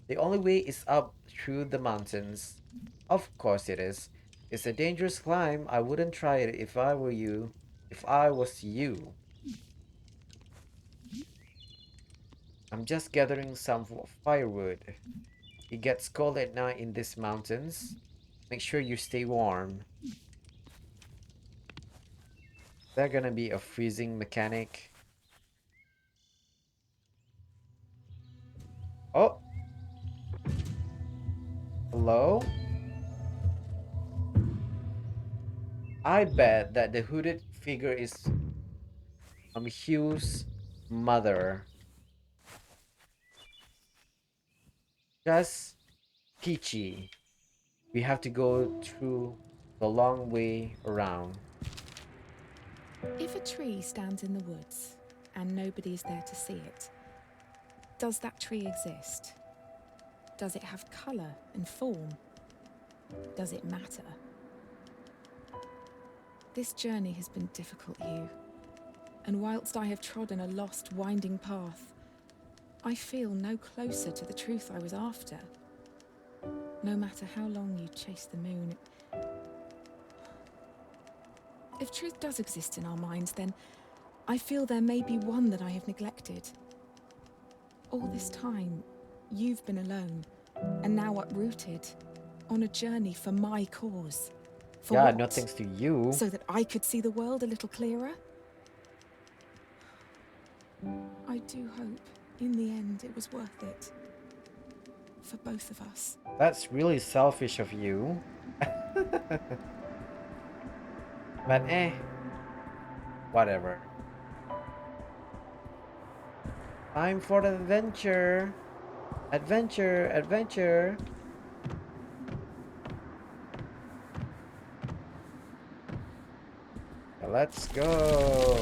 The only way is up through the mountains. Of course it is. It's a dangerous climb. I wouldn't try it if I were you. If I was you. I'm just gathering some firewood. It gets cold at night in these mountains. Make sure you stay warm. They're gonna be a freezing mechanic. Oh, hello? I bet that the hooded figure is Hugh's mother. Just peachy. We have to go through the long way around.
If a tree stands in the woods and nobody's there to see it, does that tree exist? Does it have colour and form? Does it matter? This journey has been difficult, Hugh, and whilst I have trodden a lost, winding path, I feel no closer to the truth I was after. No matter how long you chase the moon, if truth does exist in our minds, then I feel there may be one that I have neglected. All this time, you've been alone, and now uprooted, on a journey for my cause. For
Yeah, no
what?
thanks to you.
So that I could see the world a little clearer? I do hope, in the end, it was worth it. For both of us.
That's really selfish of you. But whatever. Time for the adventure. Adventure, adventure. Let's go.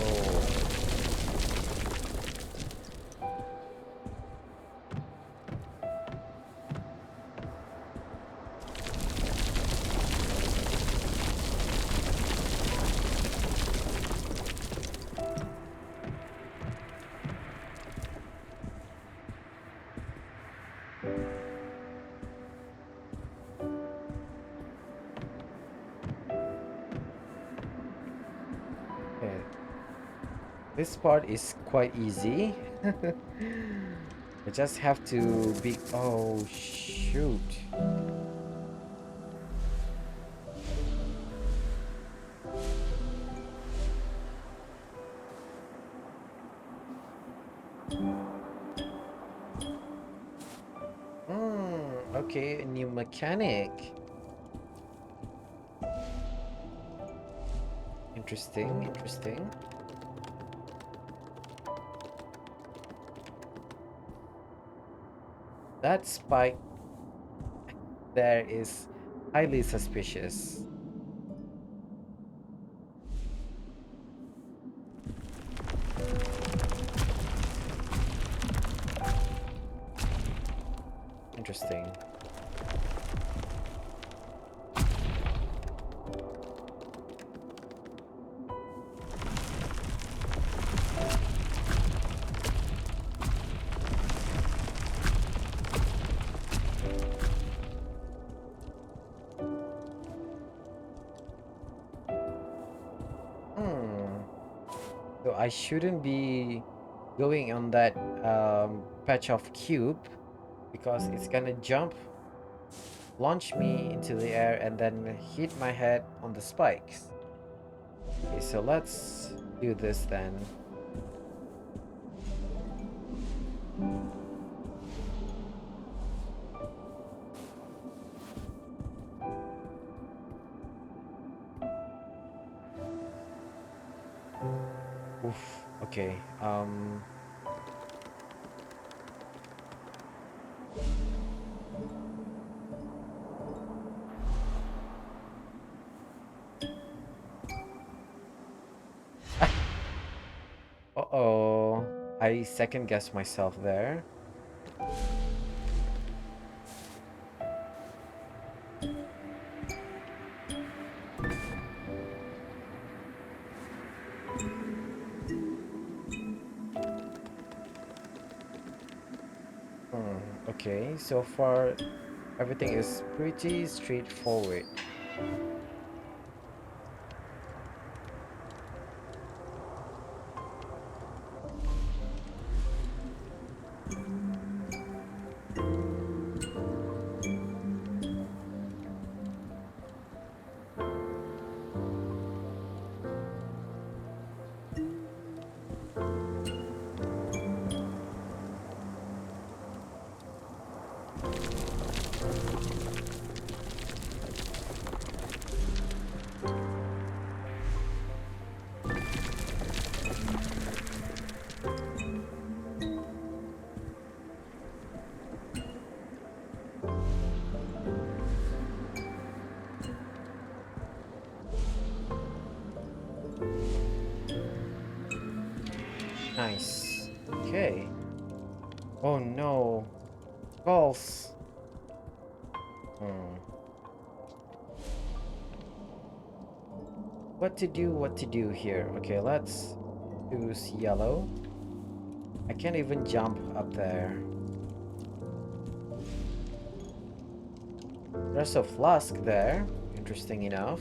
Okay. This part is quite easy. I just have to be. Oh, shoot. Okay, a new mechanic. Interesting, interesting. That spike there is highly suspicious. Interesting. Hmm. So I shouldn't be going on that patch of cube because it's gonna launch me into the air and then hit my head on the spikes. Okay, so let's do this then. Oof. Okay. I second guessed myself there. Okay, so far everything is pretty straightforward. Nice. Okay. Oh no. Skulls. Hmm. What to do here? Okay, let's choose yellow. I can't even jump up there. There's a flask there. Interesting enough.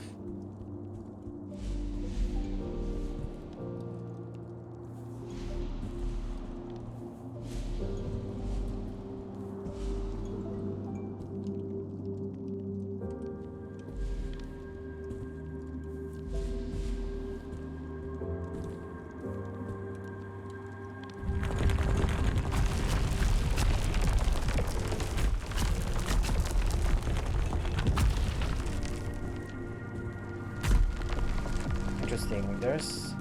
Interesting. There's...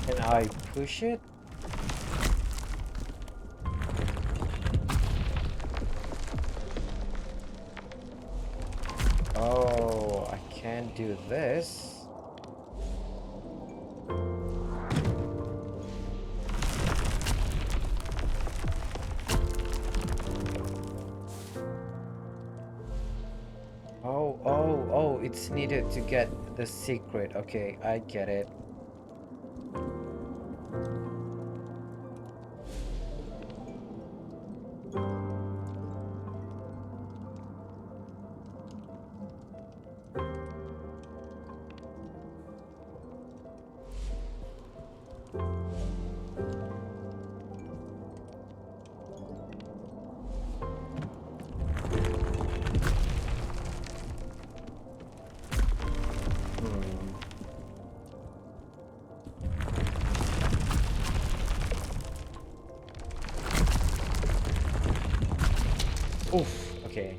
Can I push it? Oh, I can't do this. Oh, it's needed to get the secret. Okay, I get it. Hmm. Oof. Okay.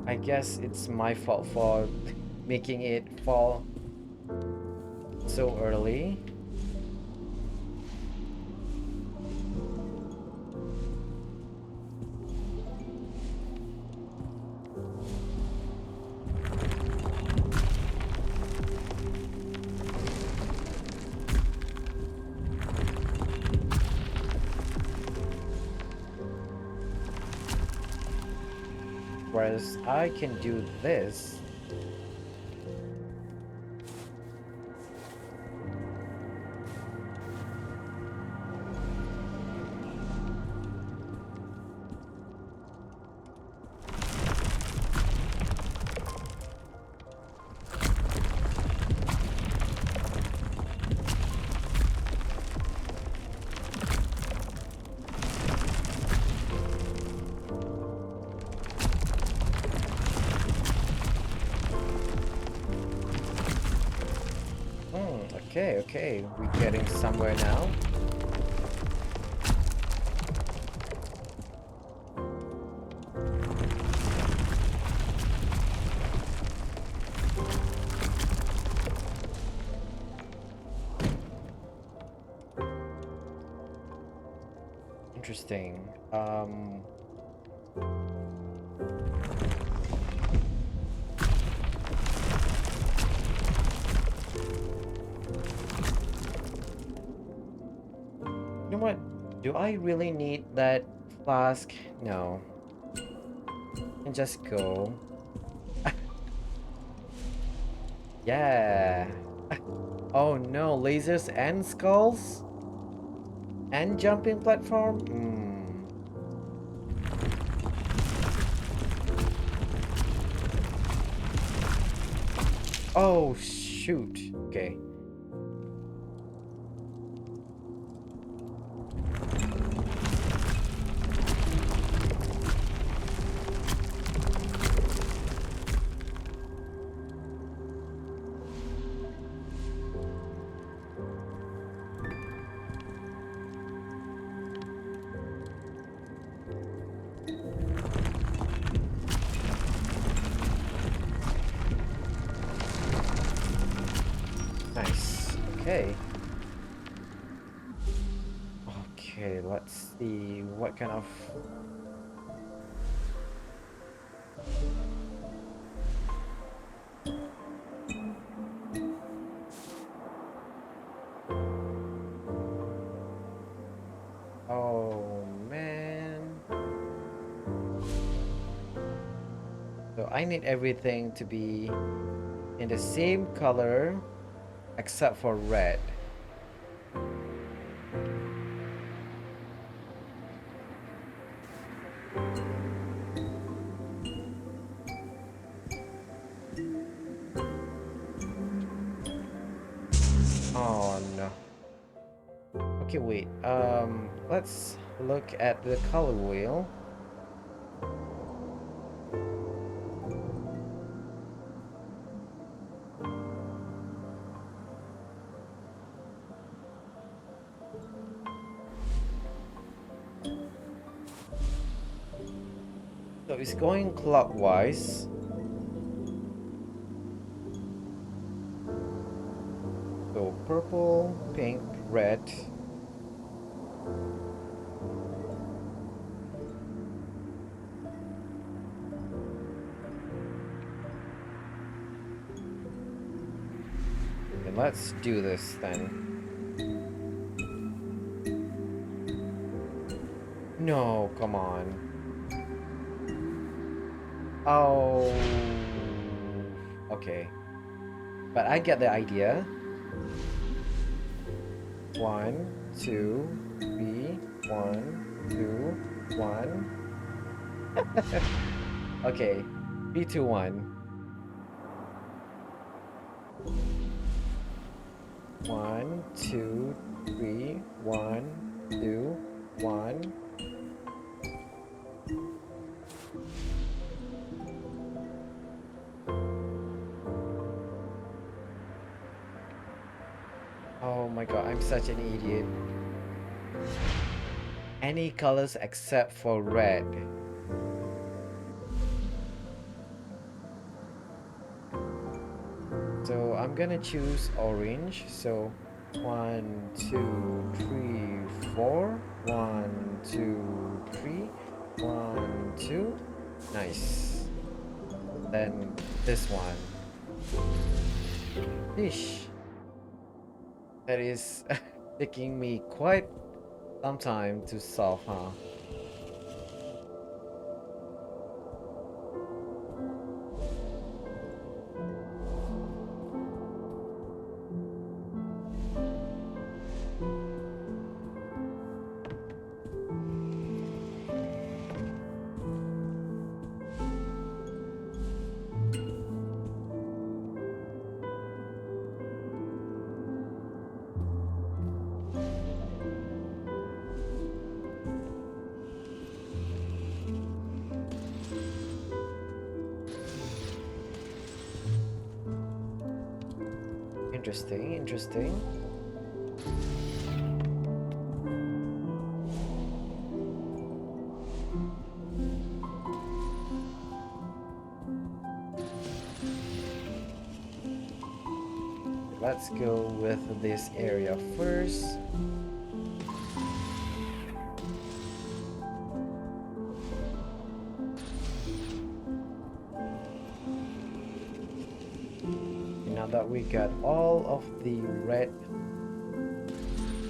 I guess it's my fault for making it fall so early. Whereas I can do this. Okay, we're getting somewhere now. Interesting. know what? Do I really need that flask? No. I can just go. Yeah. Oh no, lasers and skulls? And jumping platform? Hmm. Oh shoot. Okay. Nice. Okay. Okay, let's see what kind of... Oh man. So I need everything to be in the same color except for red. Oh no. Okay, wait. Let's look at the color wheel. So it's going clockwise. So purple, pink, red. And let's do this then. No, come on. Oh. Okay. But I get the idea. 1, 2, 3, 1, 2, 1. Okay. 3, 2, 1. 1, 2, 3, 1, 2, 1. Oh my god, I'm such an idiot. Any colors except for red. So I'm gonna choose orange. So 1, 2, 3, 4. 1, 2, 3. 1, 2. Nice. Then this one. Ish. That is taking me quite some time to solve, huh? Interesting, interesting. Let's go with this area first. Now that we got all of the red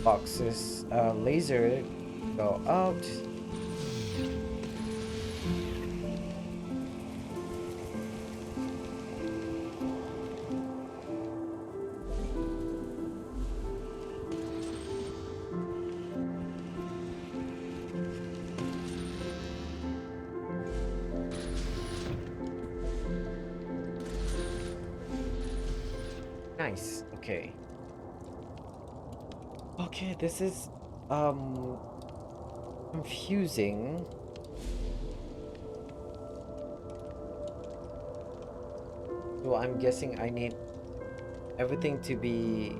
boxes laser go out. Nice. Okay. Okay, this is um confusing. So I'm guessing I need everything to be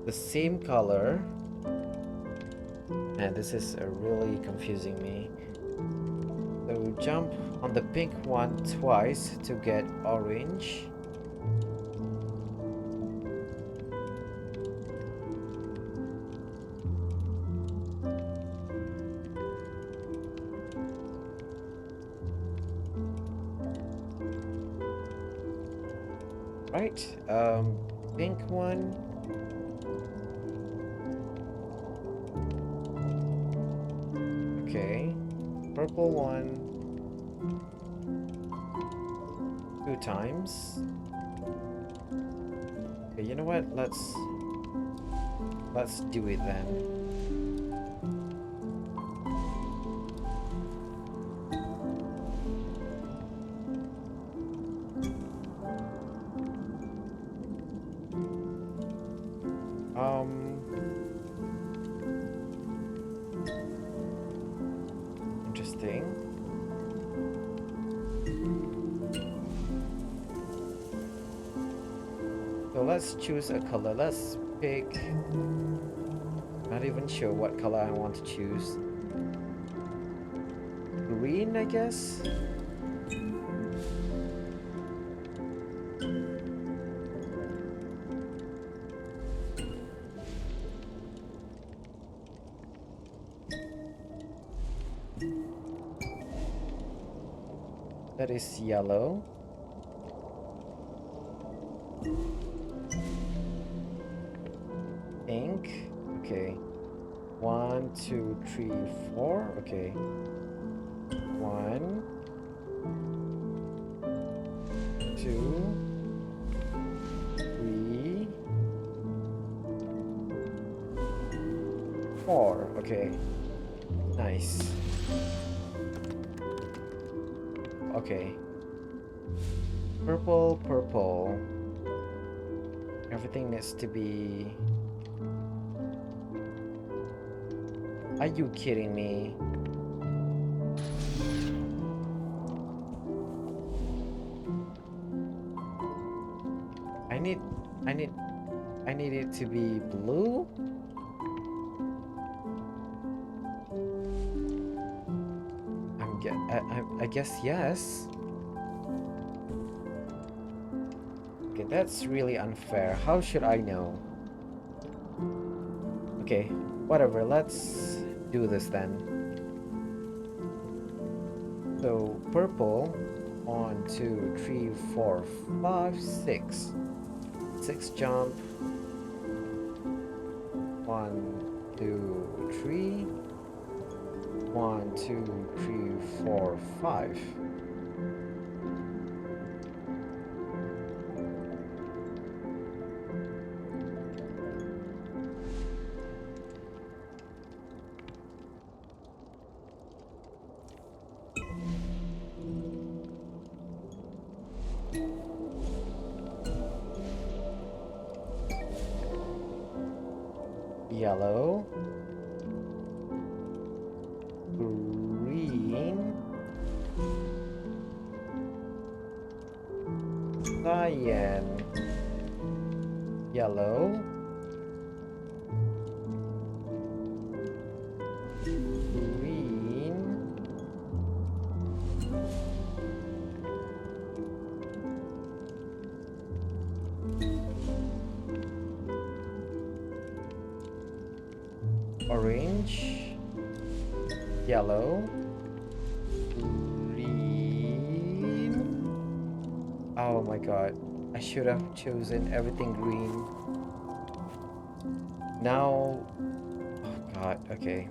the same color. And this is really confusing me. So jump on the pink one twice to get orange. Right? Pink one. Okay. Purple one. 2 times. Okay, you know what? Let's do it then. Um, Interesting. So let's choose a color. Let's pick. Not even sure what color I want to choose. Green, I guess. That is yellow. Pink. Okay. 1, 2, 3, 4. Okay. 1, 2, 3, 4. Okay. Nice. Okay. Purple, purple. Everything needs to be... Are you kidding me? I need... I need... I need it to be blue? I guess yes. Okay, that's really unfair. How should I know? Okay, whatever. Let's do this then. So purple. 1, 2, 3, 4, 5, 6. 6 jump. 1, 2, 3. 1, 2, 3, 4, 5. Yellow. Green. Cyan. Yellow. Green. Orange. Yellow. Green. Oh my god. I should have chosen everything green. Now, oh god, okay.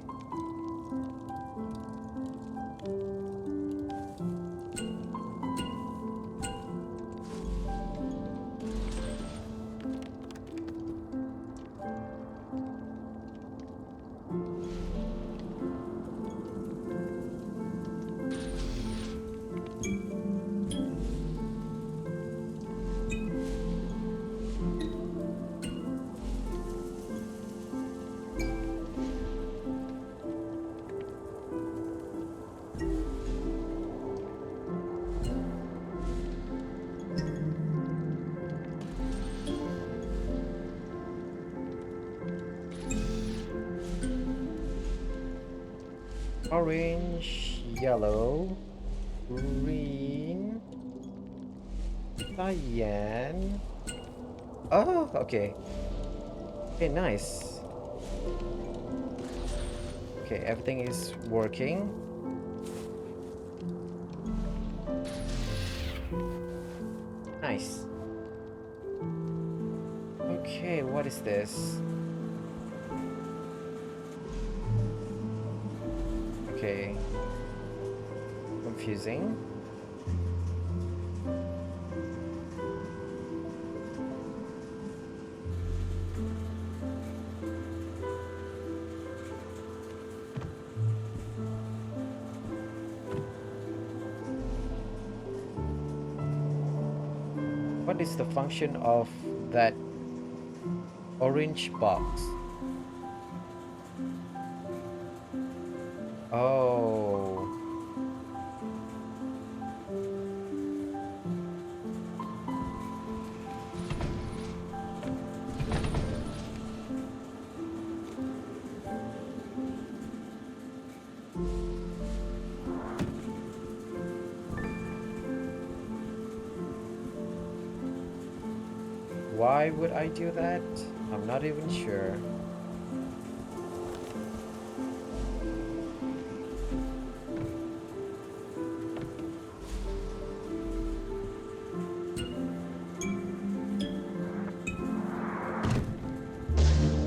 Orange, yellow, green, cyan. Oh, okay. Okay, nice. Okay, everything is working. Nice. Okay, what is this? Okay, confusing. What is the function of that orange box? Oh, why would I do that? I'm not even sure.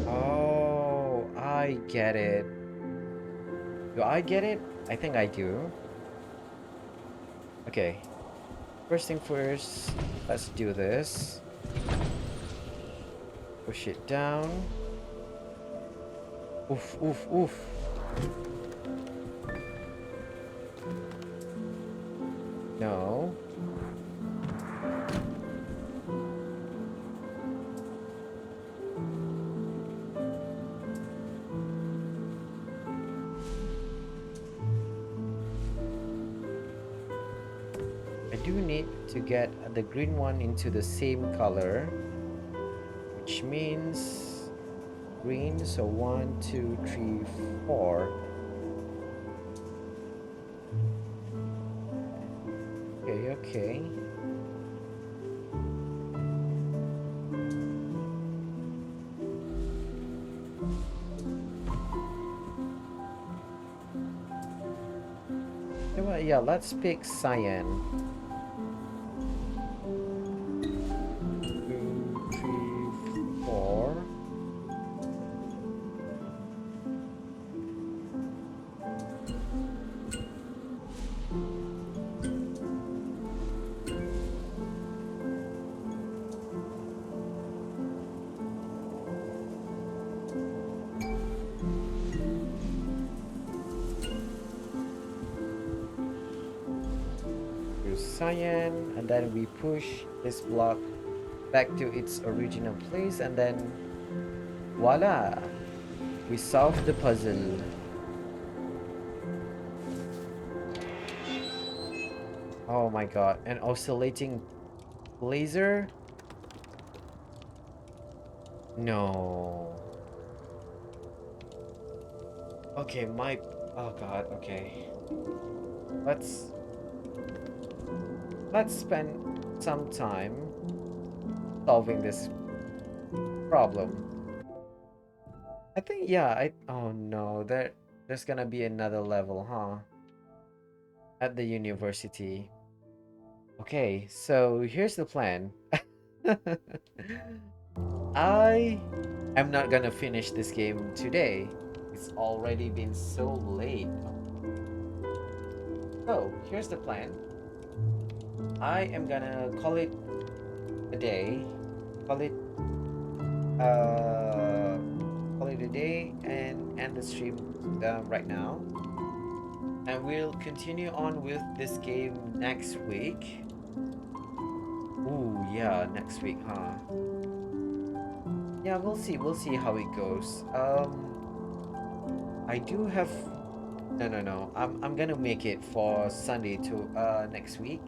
Oh, I get it. Do I get it? I think I do. Okay, first thing first, let's do this. Push it down. Oof, oof, oof. No. I do need to get the green one into the same color, which means green. So 1, 2, 3, 4. Okay, okay. You know what? Yeah, let's pick cyan. 2, 3, 4. Cyan, and then we push this block back to its original place, and then voila, we solved the puzzle. Oh my god, an oscillating laser? No. Okay, my, oh god, okay. Let's let's spend some time solving this problem. I think, yeah, oh no, there's gonna be another level, huh? At the university. Okay, so here's the plan. I I'm not gonna finish this game today. It's already been so late. So here's the plan. I am gonna call it a day. Call it uh call it a day and end the stream right now. And we'll continue on with this game next week. Ooh, yeah, next week, huh? Yeah, we'll see. We'll see how it goes. I do have no, no, no. I'm gonna make it for Sunday to next week.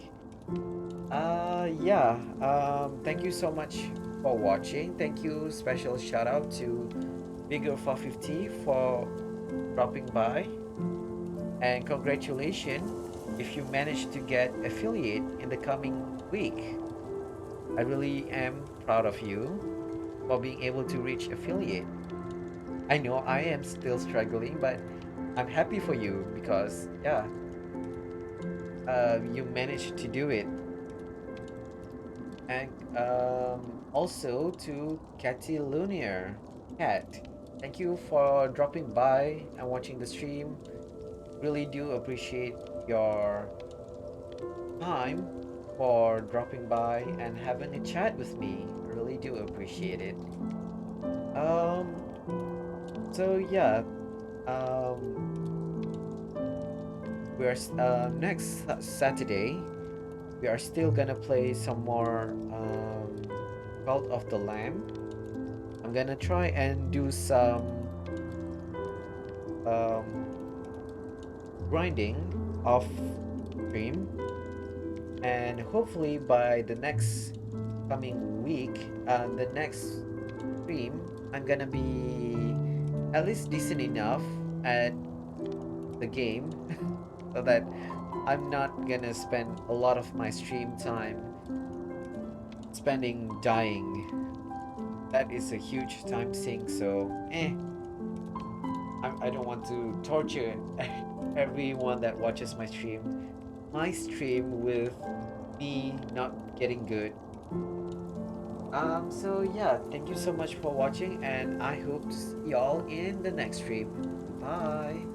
Yeah. Thank you so much for watching. Thank you. Special shout out to Bigger450 for dropping by, and congratulations if you manage to get affiliate in the coming week. I really am proud of you for being able to reach affiliate. I know I am still struggling, but I'm happy for you because yeah, you managed to do it. And also to Cathy Lunier. Cat, thank you for dropping by and watching the stream. Really do appreciate your time for dropping by and having a chat with me. Really do appreciate it. Um, so yeah, um, next Saturday we are still gonna play some more Cult of the Lamb. I'm gonna try and do some um, grinding off stream, and hopefully by the next coming week, the next stream, I'm gonna be at least decent enough at the game so that I'm not gonna spend a lot of my stream time spending dying. That is a huge time sink, so I don't want to torture everyone that watches my stream with me not getting good. So yeah, thank you so much for watching, and I hope to see y'all in the next stream. Bye.